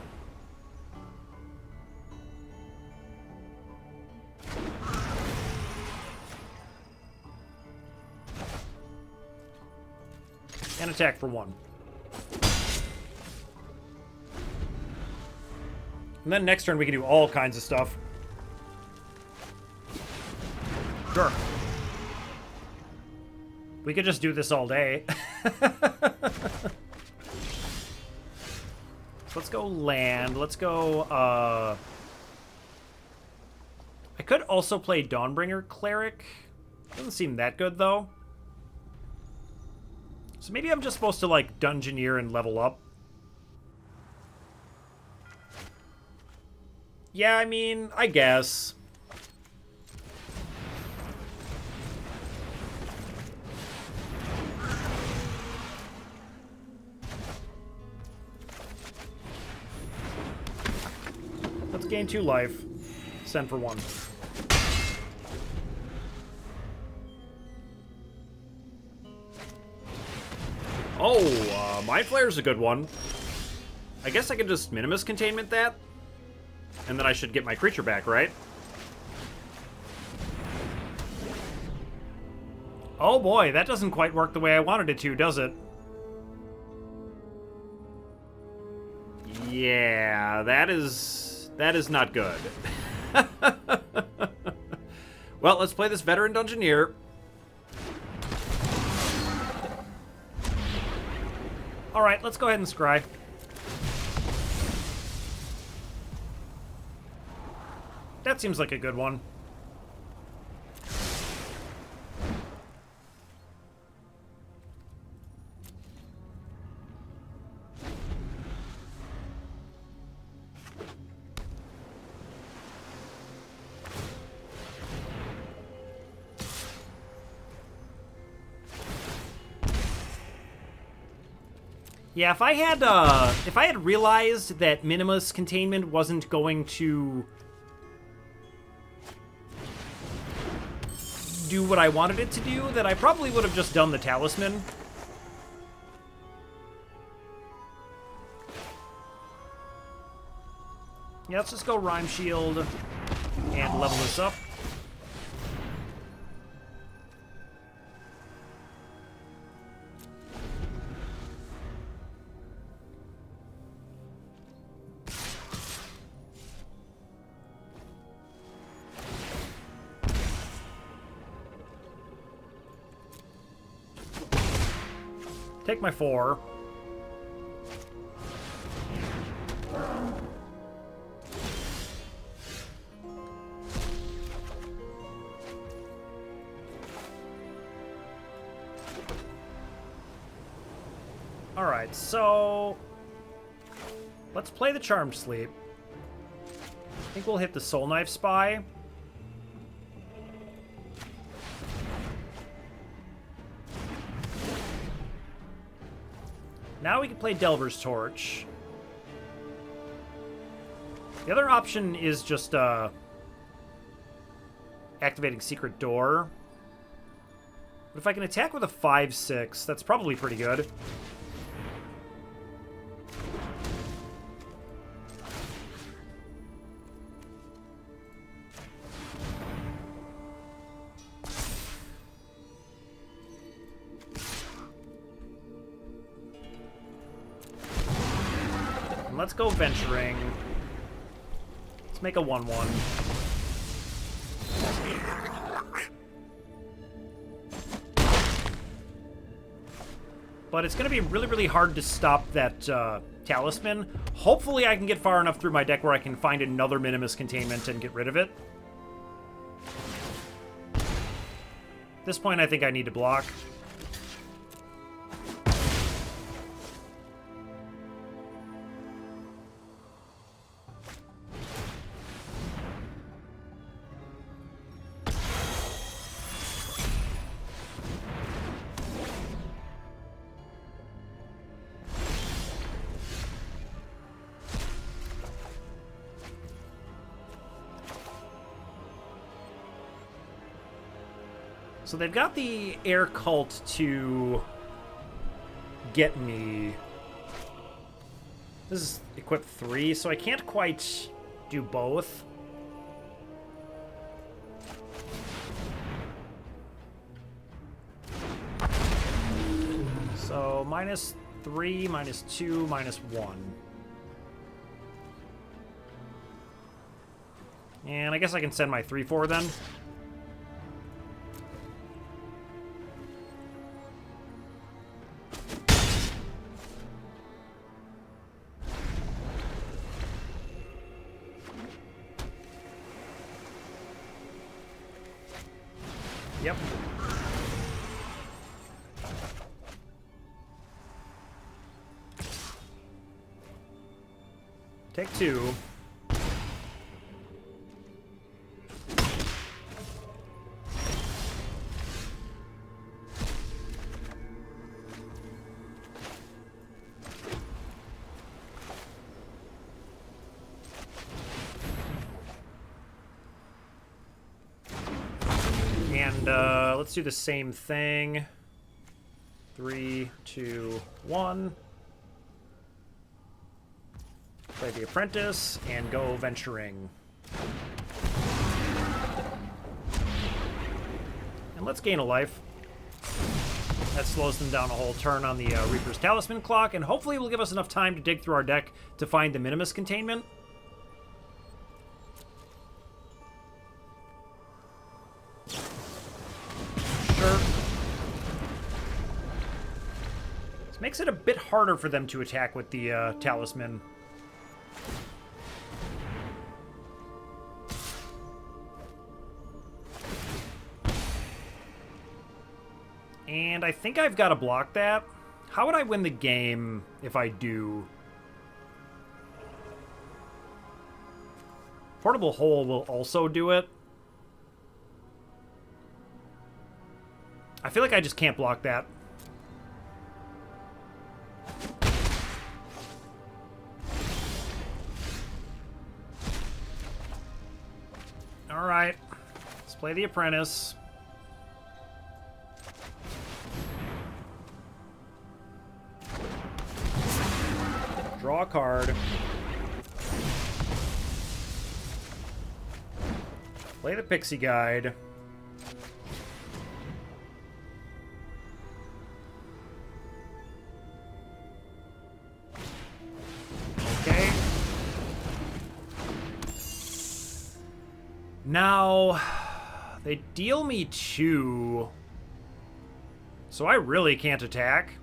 Speaker 1: And attack for 1. And then next turn we can do all kinds of stuff. Sure. We could just do this all day. Let's go land. Let's go, I could also play Dawnbringer Cleric. Doesn't seem that good, though. So maybe I'm just supposed to, like, Dungeoneer and level up. Yeah, I mean, I guess. Let's gain 2 life. Send for 1. Oh, Mind Flare's a good one. I guess I could just Minimus Containment that, and then I should get my creature back, right? Oh boy, that doesn't quite work the way I wanted it to, does it? Yeah, that is not good. Well, let's play this Veteran Dungeoneer. Alright, let's go ahead and scry. That seems like a good one. Yeah, if I had realized that Minimus Containment wasn't going to do what I wanted it to do, then I probably would have just done the Talisman. Yeah, let's just go Rhyme Shield and level this up. Take my 4. Alright, so let's play the Charmed Sleep. I think we'll hit the Soul Knife Spy. Now we can play Delver's Torch. The other option is just activating Secret Door. But if I can attack with a 5/6, that's probably pretty good. Let's go Venturing. Let's make a 1/1. But it's going to be really, really hard to stop that Talisman. Hopefully I can get far enough through my deck where I can find another Minimus Containment and get rid of it. At this point, I think I need to block. So they've got the Air Cult to get me. This is equip 3, so I can't quite do both. So -3, -2, -1. And I guess I can send my 3/4 then. Yep. Take 2. And let's do the same thing. 3, 2, 1. Play the Apprentice and go venturing. And let's gain a life. That slows them down a whole turn on the Reaper's Talisman clock, and hopefully will give us enough time to dig through our deck to find the Minimus containment. Sure. This makes it a bit harder for them to attack with the Talisman. And I think I've got to block that. How would I win the game if I do? Portable Hole will also do it. I feel like I just can't block that. All right. Let's play the Apprentice. Draw a card. Play the Pixie Guide. Okay. Now, they deal me 2. So I really can't attack.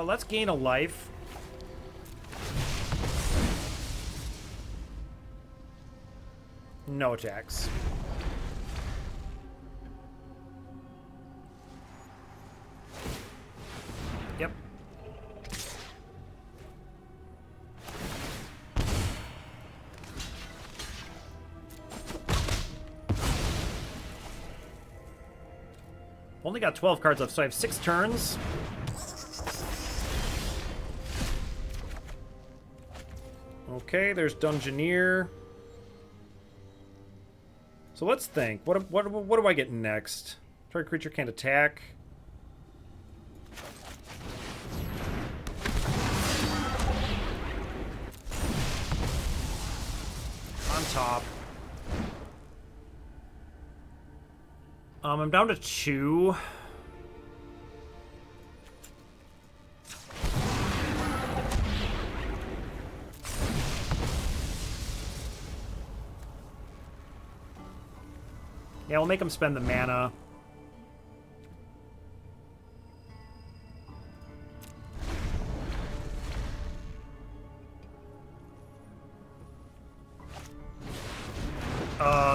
Speaker 1: Let's gain a life. No attacks. Yep. Only got 12 cards left, so I have 6 turns. Okay, there's Dungeoneer. So let's think. What do I get next? Target creature can't attack. On top. I'm down to 2. Yeah, we'll make him spend the mana.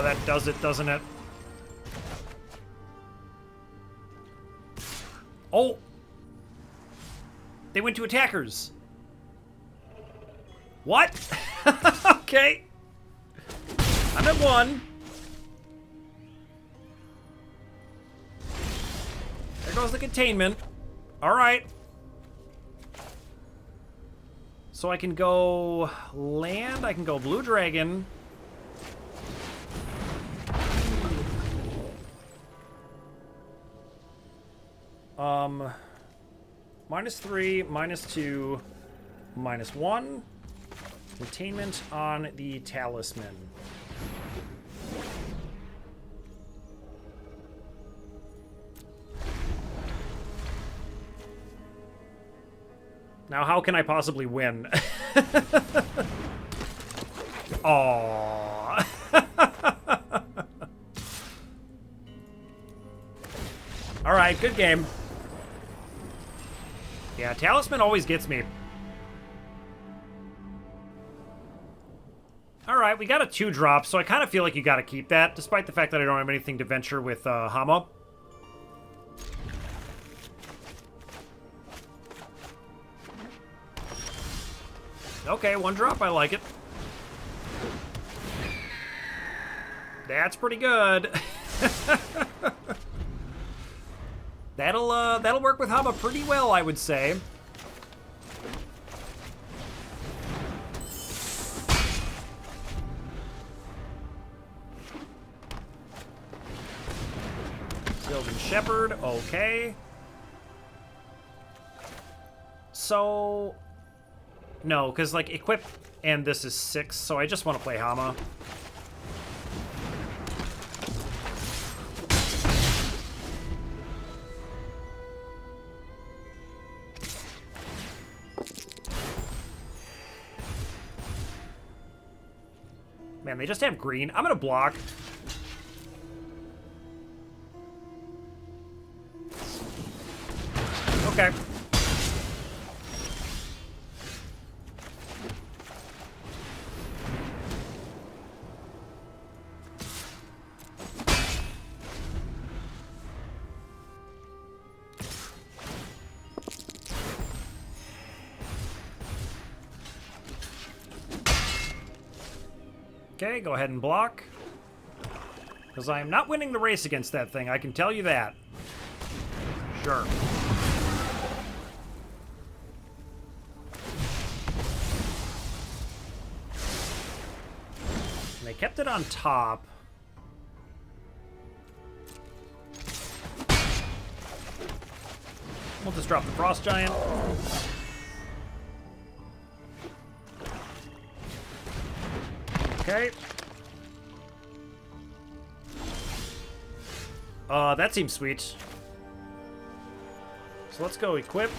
Speaker 1: That does it, doesn't it? Oh! They went to attackers. What? Okay. I'm at 1. There goes the containment. All right. So I can go land. I can go Blue Dragon. -3, -2, -1. Containment on the Talisman. Now, how can I possibly win? Aww. All right, good game. Yeah, Talisman always gets me. All right, we got a 2-drop, so I kind of feel like you got to keep that, despite the fact that I don't have anything to venture with Hama. Okay, 1 drop, I like it. That's pretty good. That'll work with Hama pretty well, I would say. Sylvan Shepherd, okay. So, no, because, like, equip and this is 6, so I just want to play Hama. Man, they just have green. I'm going to block. Okay. Okay, go ahead and block. Because I am not winning the race against that thing, I can tell you that. Sure. And they kept it on top. We'll just drop the Frost Giant. Okay. That seems sweet. So let's go equip.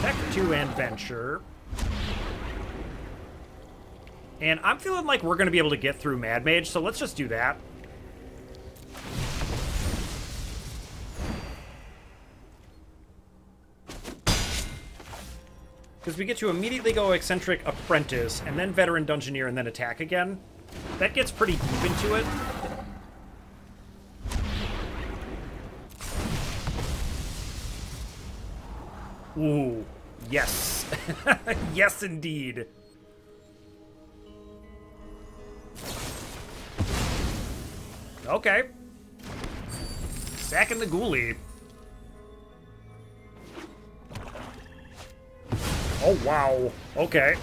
Speaker 1: Tech 2 and Venture. And I'm feeling like we're going to be able to get through Mad Mage, so let's just do that. Because we get to immediately go Eccentric Apprentice, and then Veteran Dungeoneer, and then attack again. That gets pretty deep into it. Ooh, yes. Yes, indeed. Okay. Sacking the ghoulie. Oh, wow. Okay.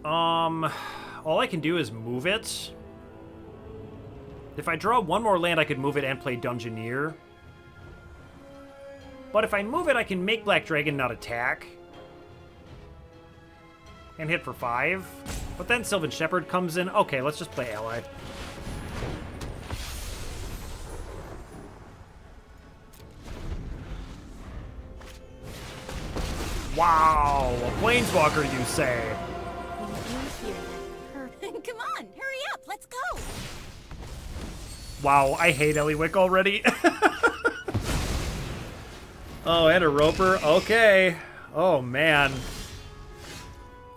Speaker 1: All I can do is move it. If I draw one more land, I could move it and play Dungeoneer. But if I move it, I can make Black Dragon not attack. And hit for 5. But then Sylvan Shepherd comes in. Okay, let's just play Ally. Wow, a Planeswalker, you say?
Speaker 2: Come on, hurry up, let's go!
Speaker 1: Wow, I hate Eliwick already. Oh, and a Roper. Okay. Oh, man.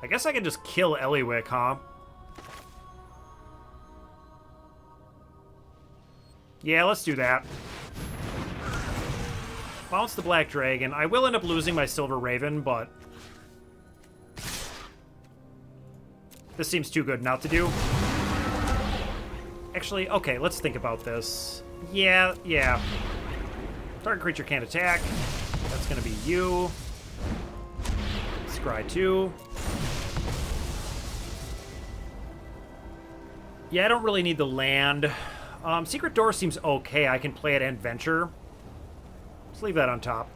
Speaker 1: I guess I can just kill Eliwick, huh? Yeah, let's do that. Bounce the Black Dragon. I will end up losing my Silver Raven, but this seems too good not to do. Actually, okay, let's think about this. Yeah. Target creature can't attack. That's gonna be you. Scry 2. Yeah, I don't really need the land. Secret Door seems okay. I can play it and Venture. Let's leave that on top.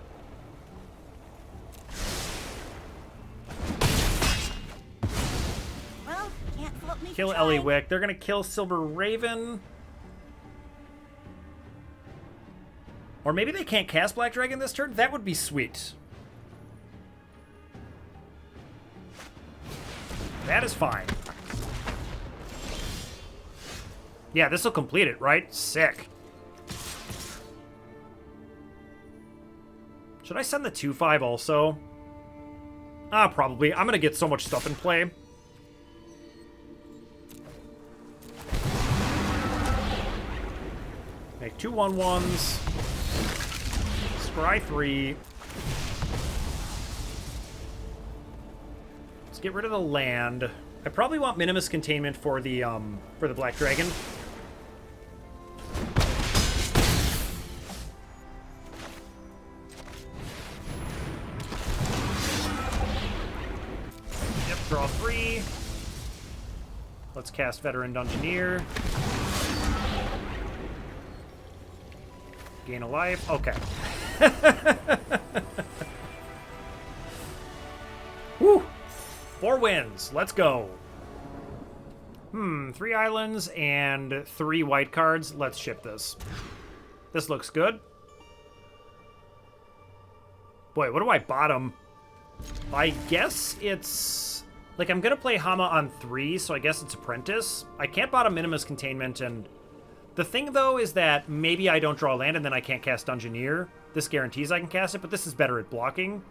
Speaker 2: Well, can't float me.
Speaker 1: Kill Eliwick. They're gonna kill Silver Raven. Or maybe they can't cast Black Dragon this turn? That would be sweet. That is fine. Yeah, this will complete it, right? Sick. Should I send the 2/5 also? Probably. I'm gonna get so much stuff in play. Make 2 1/1s. Scry 3. Let's get rid of the land. I probably want Minimus Containment for the Black Dragon. Draw 3. Let's cast Veteran Dungeoneer. Gain a life. Okay. Woo! 4 wins. Let's go. 3 islands and 3 white cards. Let's ship this. This looks good. Boy, what do I bottom? I guess it's... Like, I'm going to play Hama on 3, so I guess it's Apprentice. I can't bottom Minima's Containment, and... The thing, though, is that maybe I don't draw land and then I can't cast Dungeoneer. This guarantees I can cast it, but this is better at blocking.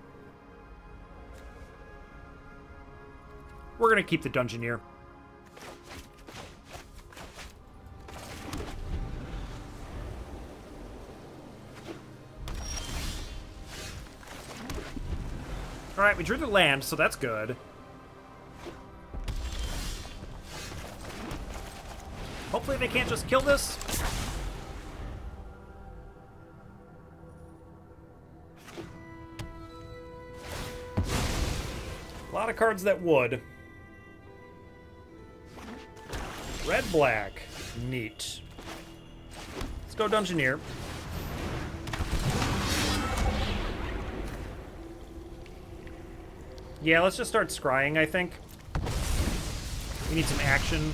Speaker 1: We're going to keep the Dungeoneer. Alright, we drew the land, so that's good. Hopefully they can't just kill this. A lot of cards that would. Red, black. Neat. Let's go Dungeoneer. Yeah, let's just start scrying, I think. We need some action.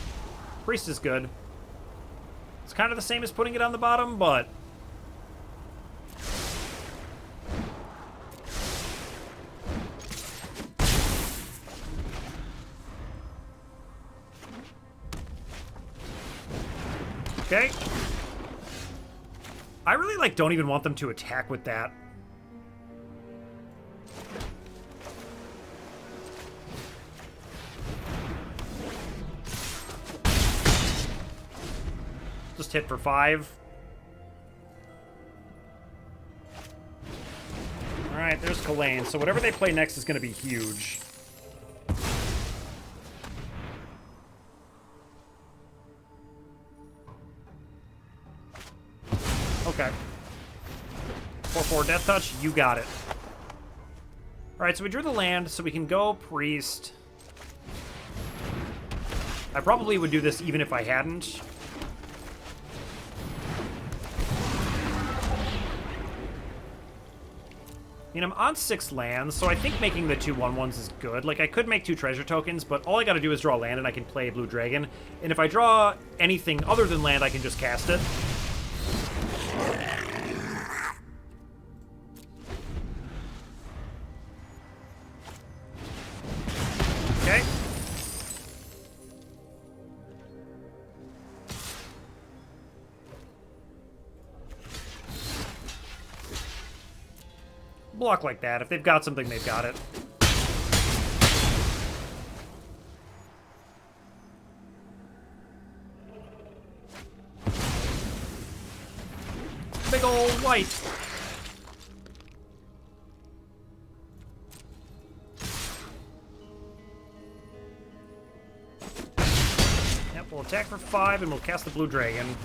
Speaker 1: Priest is good. It's kind of the same as putting it on the bottom, but... Okay. I really, like, don't even want them to attack with that. Just hit for 5. Alright, there's Kalane. So whatever they play next is going to be huge. Okay. 4/4 Death Touch, you got it. Alright, so we drew the land, so we can go Priest. I probably would do this even if I hadn't. I mean, I'm on 6 lands, so I think making the 2 1/1s is good. Like, I could make 2 treasure tokens, but all I gotta do is draw land and I can play Blue Dragon. And if I draw anything other than land, I can just cast it. Okay. Block like that. If they've got something, they've got it. Big ol' white. Yep, we'll attack for 5 and we'll cast the Blue Dragon.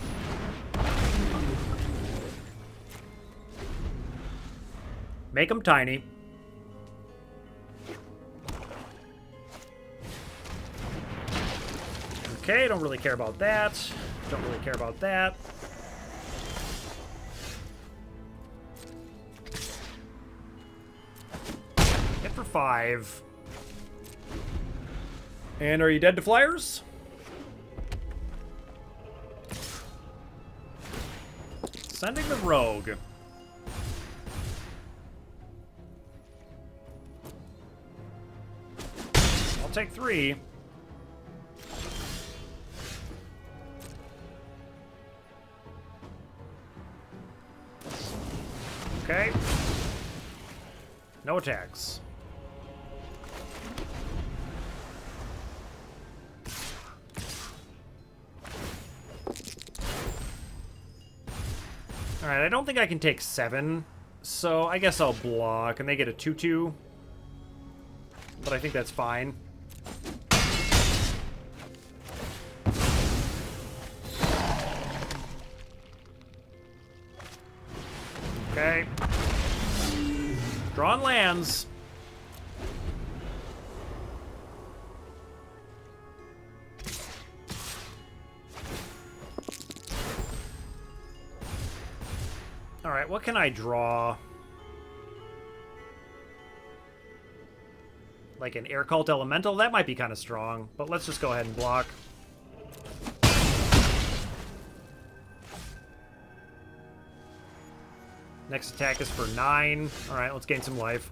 Speaker 1: Make them tiny. Okay, don't really care about that. Don't really care about that. Hit for 5. And are you dead to flyers? Sending the rogue. Take 3. Okay. No attacks. Alright, I don't think I can take 7, so I guess I'll block, and they get a 2/2. But I think that's fine. Okay. Drawing lands. Alright, what can I draw? Like an Air Cult Elemental? That might be kind of strong, but let's just go ahead and block. Next attack is for 9. Alright, let's gain some life.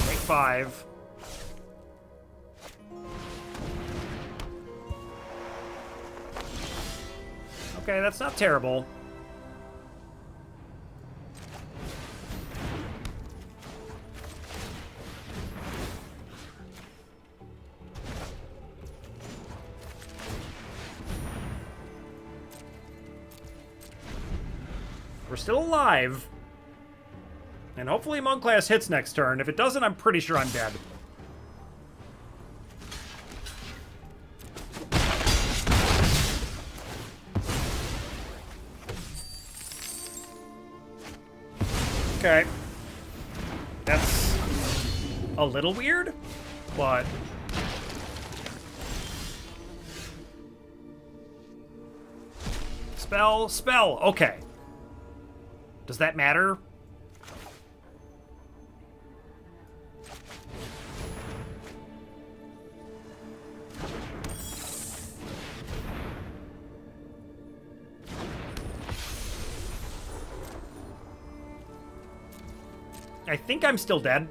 Speaker 1: Take 5. Okay, that's not terrible. We're still alive. And hopefully Monk Class hits next turn. If it doesn't, I'm pretty sure I'm dead. Okay. That's a little weird, but... Spell. Okay. Does that matter? I think I'm still dead.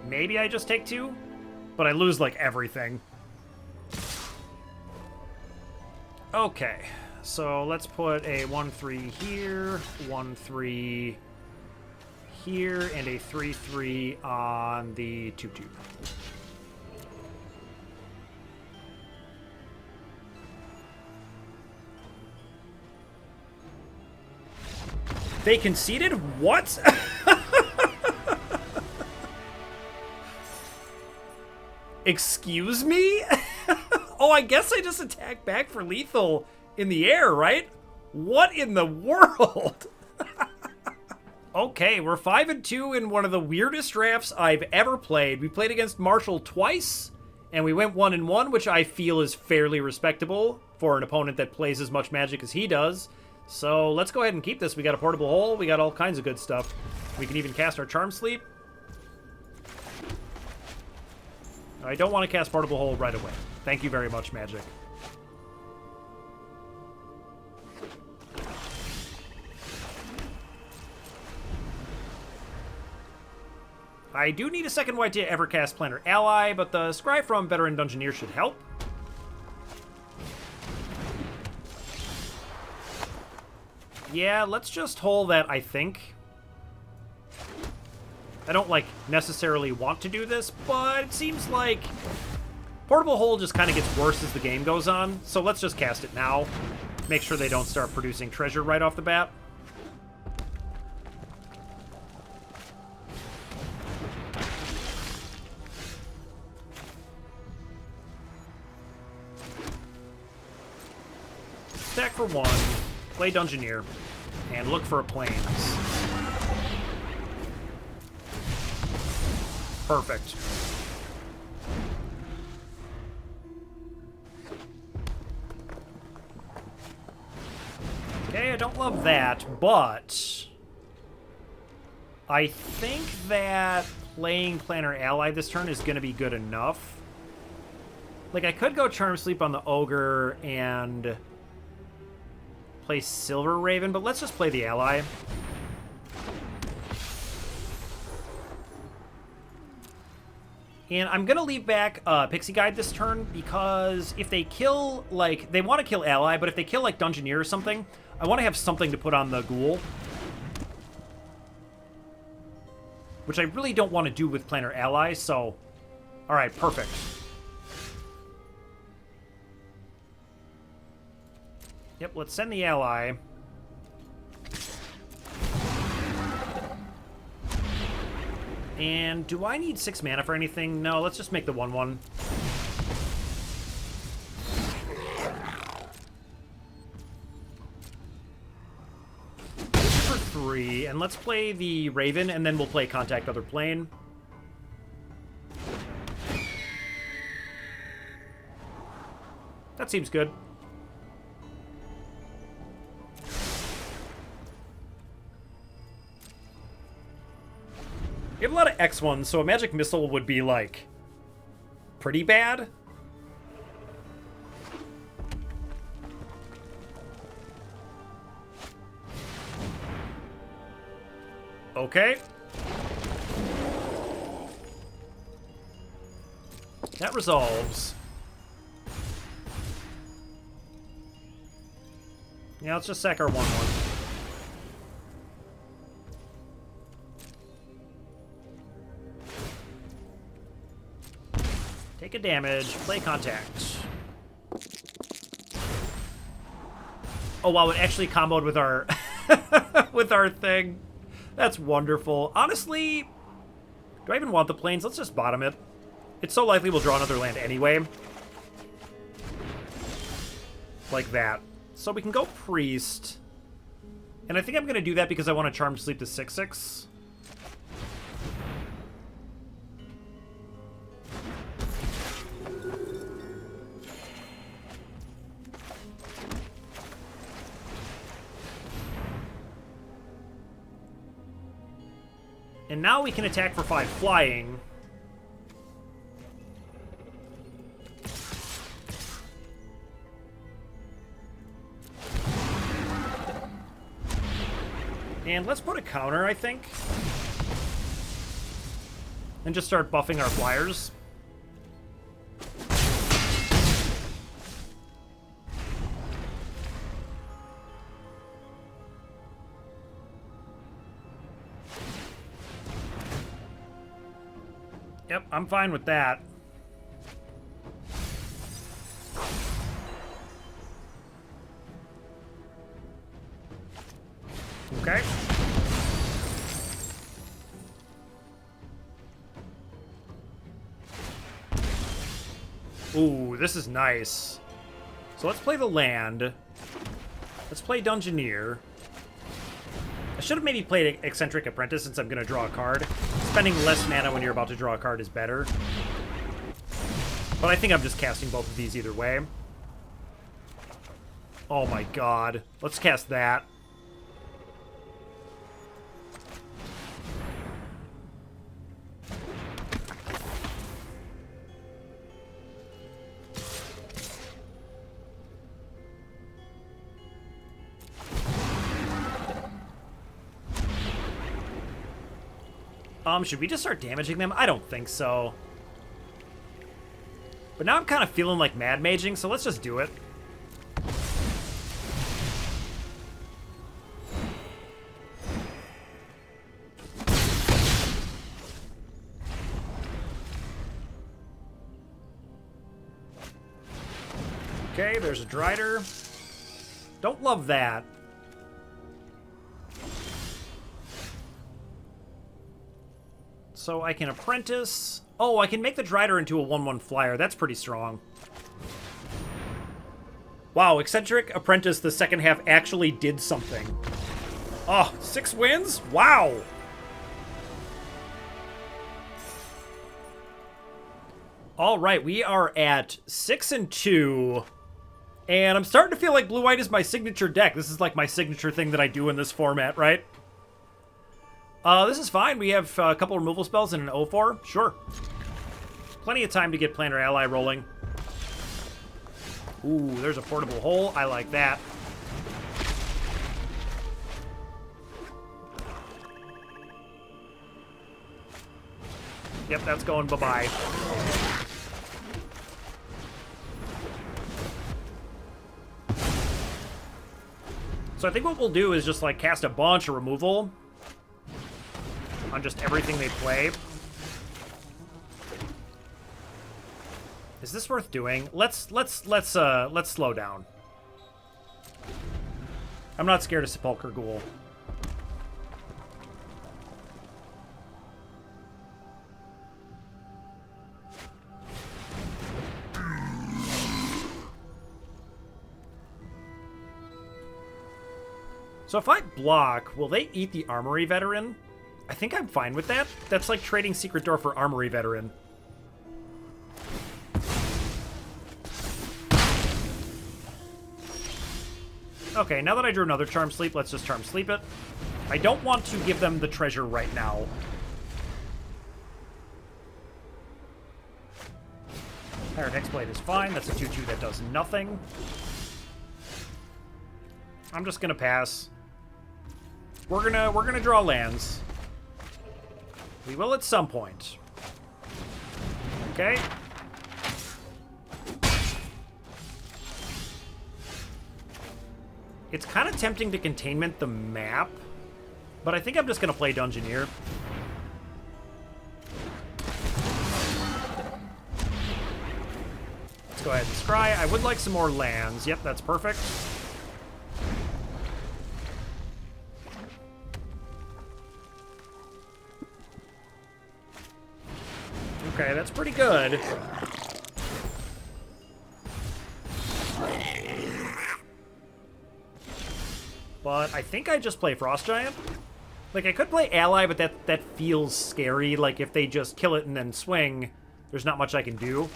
Speaker 1: Maybe I just take 2, but I lose, like, everything. Okay, so let's put a 1-3 here, 1-3 here, and a 3-3 on the 2-2. They conceded? What? Excuse me? Oh, I guess I just attack back for lethal in the air, right? What in the world? Okay, we're 5-2 in one of the weirdest drafts I've ever played. We played against Marshall twice, and we went 1-1, which I feel is fairly respectable for an opponent that plays as much Magic as he does. So let's go ahead and keep this. We got a Portable Hole. We got all kinds of good stuff. We can even cast our Charm Sleep. I don't want to cast Portable Hole right away. Thank you very much, Magic. I do need a second white to ever cast Planar Ally, but the Scry from Veteran Dungeoneer should help. Yeah, let's just hole that, I think. I don't, like, necessarily want to do this, but it seems like Portable Hole just kind of gets worse as the game goes on, so let's just cast it now. Make sure they don't start producing treasure right off the bat. Attack for 1, play Dungeoneer, and look for a Plains. Perfect. Okay, I don't love that, but I think that playing Planar Ally this turn is going to be good enough. Like, I could go Charm Sleep on the Ogre and play Silver Raven, but let's just play the Ally. And I'm going to leave back Pixie Guide this turn, because if they kill, like, they want to kill Ally, but if they kill, like, Dungeoneer or something, I want to have something to put on the Ghoul. Which I really don't want to do with Planar Ally, so... Alright, perfect. Yep, let's send the Ally. And do I need 6 mana for anything? No, let's just make the 1/1. 3, and let's play the Raven, and then we'll play Contact Other Plane. That seems good. We have a lot of X1s, so a magic missile would be, like, pretty bad. Okay. That resolves. Yeah, let's just sack our 1/1. Take a damage, play contact. Oh wow, it actually comboed with our with our thing. That's wonderful. Honestly, do I even want the planes? Let's just bottom it. It's so likely we'll draw another land anyway. Like that. So we can go Priest. And I think I'm going to do that because I want to Charmed Sleep to 6/6. And now we can attack for 5 flying. And let's put a counter, I think. And just start buffing our flyers. Yep, I'm fine with that. Okay. Ooh, this is nice. So let's play the land. Let's play Dungeoneer. I should have maybe played Eccentric Apprentice since I'm going to draw a card. Spending less mana when you're about to draw a card is better. But I think I'm just casting both of these either way. Oh my god. Let's cast that. Should we just start damaging them? I don't think so. But now I'm kind of feeling like mad maging, so let's just do it. Okay, there's a Drider. Don't love that. So I can Apprentice. Oh, I can make the Drider into a 1/1 flyer. That's pretty strong. Wow, Eccentric Apprentice, the second half actually did something. Oh, 6 wins? Wow! All right, we are at 6-2. And I'm starting to feel like Blue-White is my signature deck. This is like my signature thing that I do in this format, right? This is fine. We have a couple removal spells and an 0/4. Sure. Plenty of time to get Planter Ally rolling. Ooh, there's a Portable Hole. I like that. Yep, that's going bye-bye. So I think what we'll do is just, like, cast a bunch of removal on just everything they play. Is this worth doing? Let's slow down. I'm not scared of Sepulchre Ghoul. So if I block, will they eat the Armory Veteran? I think I'm fine with that. That's like trading Secret Door for Armory Veteran. Okay, now that I drew another Charm Sleep, let's just Charm Sleep it. I don't want to give them the treasure right now. Pirate Hexblade is fine. That's a 2-2 that does nothing. I'm just gonna pass. We're gonna draw lands. We will at some point. Okay. It's kind of tempting to containment the map, but I think I'm just gonna play Dungeoneer. Let's go ahead and scry. I would like some more lands. Yep, that's perfect. Okay, that's pretty good. But I think I just play Frost Giant. Like, I could play Ally, but that feels scary. Like, if they just kill it and then swing, there's not much I can do.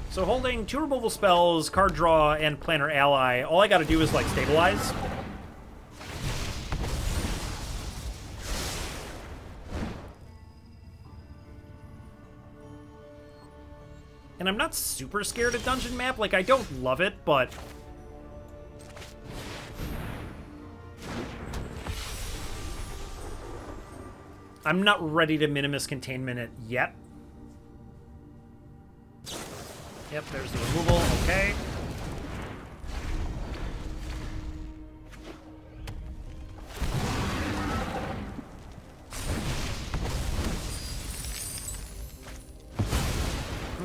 Speaker 1: So holding 2 removal spells, card draw, and Planner Ally, all I gotta do is, like, stabilize. And I'm not super scared of Dungeon Map. Like, I don't love it, but... I'm not ready to Minimus Containment it yet. Yep, there's the removal. Okay.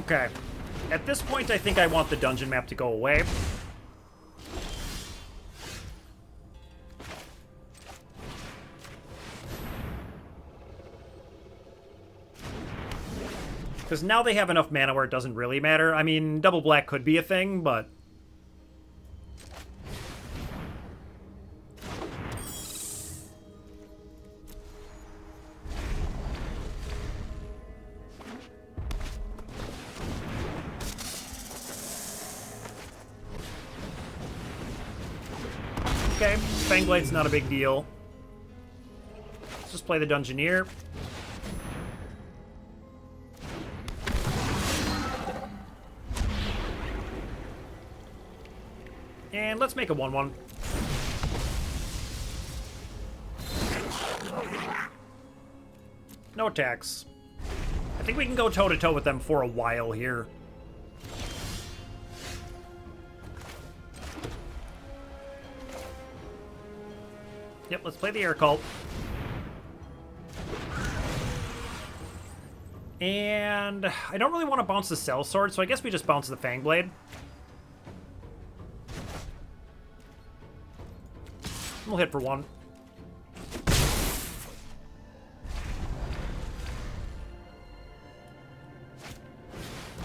Speaker 1: Okay. At this point, I think I want the dungeon map to go away. Because now they have enough mana where it doesn't really matter. I mean, double black could be a thing, but... Okay, Fangblade's not a big deal. Let's just play the Dungeoneer. And let's make a 1/1. No attacks. I think we can go toe-to-toe with them for a while here. Yep, let's play the Air Cult. And I don't really want to bounce the Cell Sword, so I guess we just bounce the Fangblade. We'll hit for 1.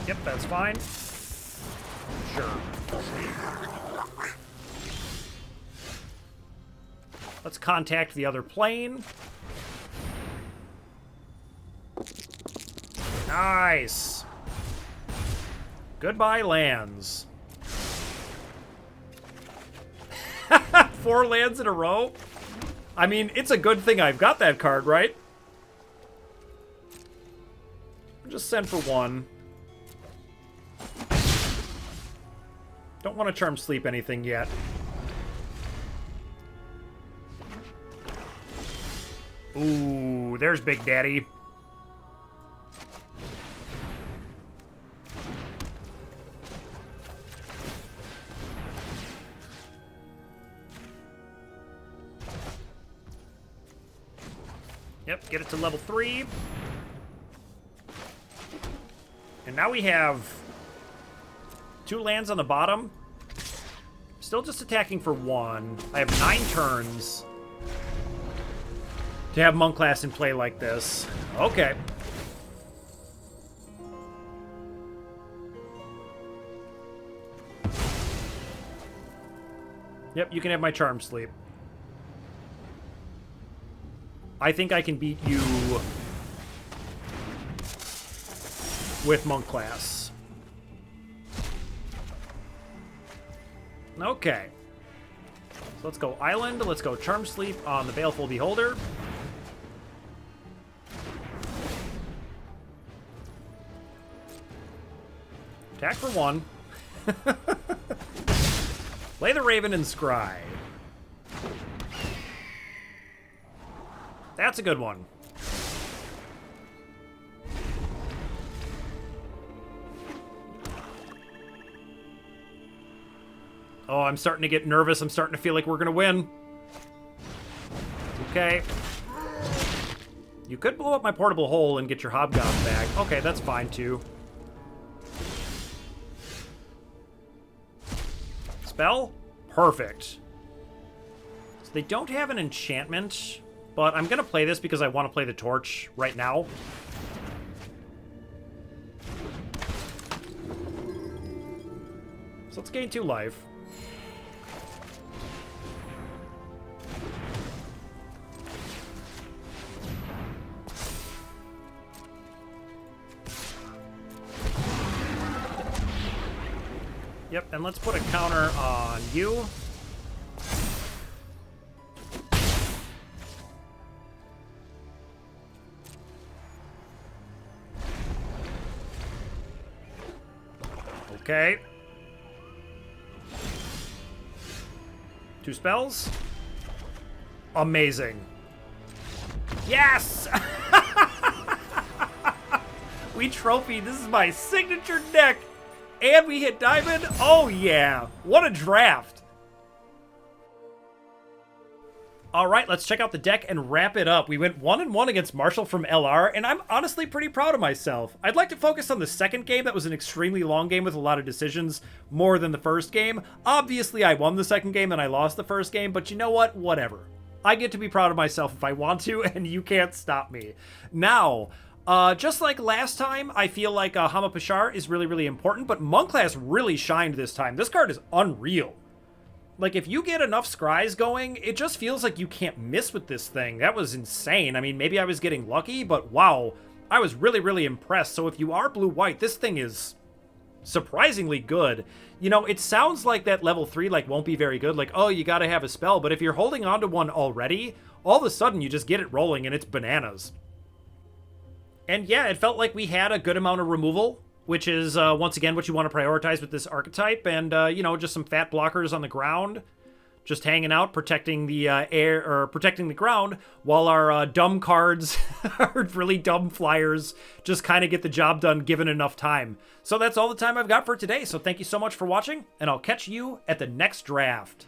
Speaker 1: Yep, that's fine. Sure. Let's contact the other plane. Nice. Goodbye, lands. 4 lands in a row? I mean, it's a good thing I've got that card, right? Just send for 1. Don't want to Charm Sleep anything yet. Ooh, there's Big Daddy. Yep, get it to level 3. And now we have 2 lands on the bottom. Still just attacking for 1. I have 9 turns to have Monk class in play like this. Okay. Yep, you can have my Charm Sleep. I think I can beat you with Monk class. Okay. So let's go Island. Let's go Charm Sleep on the Baleful Beholder. Attack for 1. Play the Raven and Scry. That's a good one. Oh, I'm starting to get nervous. I'm starting to feel like we're going to win. Okay. You could blow up my portable hole and get your Hobgoblin back. Okay, that's fine, too. Spell? Perfect. So they don't have an enchantment, but I'm going to play this because I want to play the Torch right now. So let's gain 2 life. Yep, and let's put a counter on you. Okay. 2 spells. Amazing. Yes! We trophy. This is my signature deck. And we hit Diamond. Oh, yeah. What a draft. All right, let's check out the deck and wrap it up. We went 1-1 against Marshall from LR, and I'm honestly pretty proud of myself. I'd like to focus on the second game. That was an extremely long game with a lot of decisions, more than the first game. Obviously, I won the second game and I lost the first game, but you know what? Whatever. I get to be proud of myself if I want to, and you can't stop me. Now, just like last time, I feel like Hama Pashar is really, really important, but Monk class really shined this time. This card is unreal. Like, if you get enough scries going, it just feels like you can't miss with this thing. That was insane. I mean, maybe I was getting lucky, but wow, I was really, really impressed. So if you are blue-white, this thing is surprisingly good. You know, it sounds like that level 3, like, won't be very good. Like, oh, you gotta have a spell. But if you're holding on to one already, all of a sudden you just get it rolling and it's bananas. And yeah, it felt like we had a good amount of removal, which is, once again, what you want to prioritize with this archetype. And, you know, just some fat blockers on the ground, just hanging out, protecting the air, or protecting the ground, while our dumb cards, our really dumb flyers, just kind of get the job done given enough time. So that's all the time I've got for today. So thank you so much for watching, and I'll catch you at the next draft.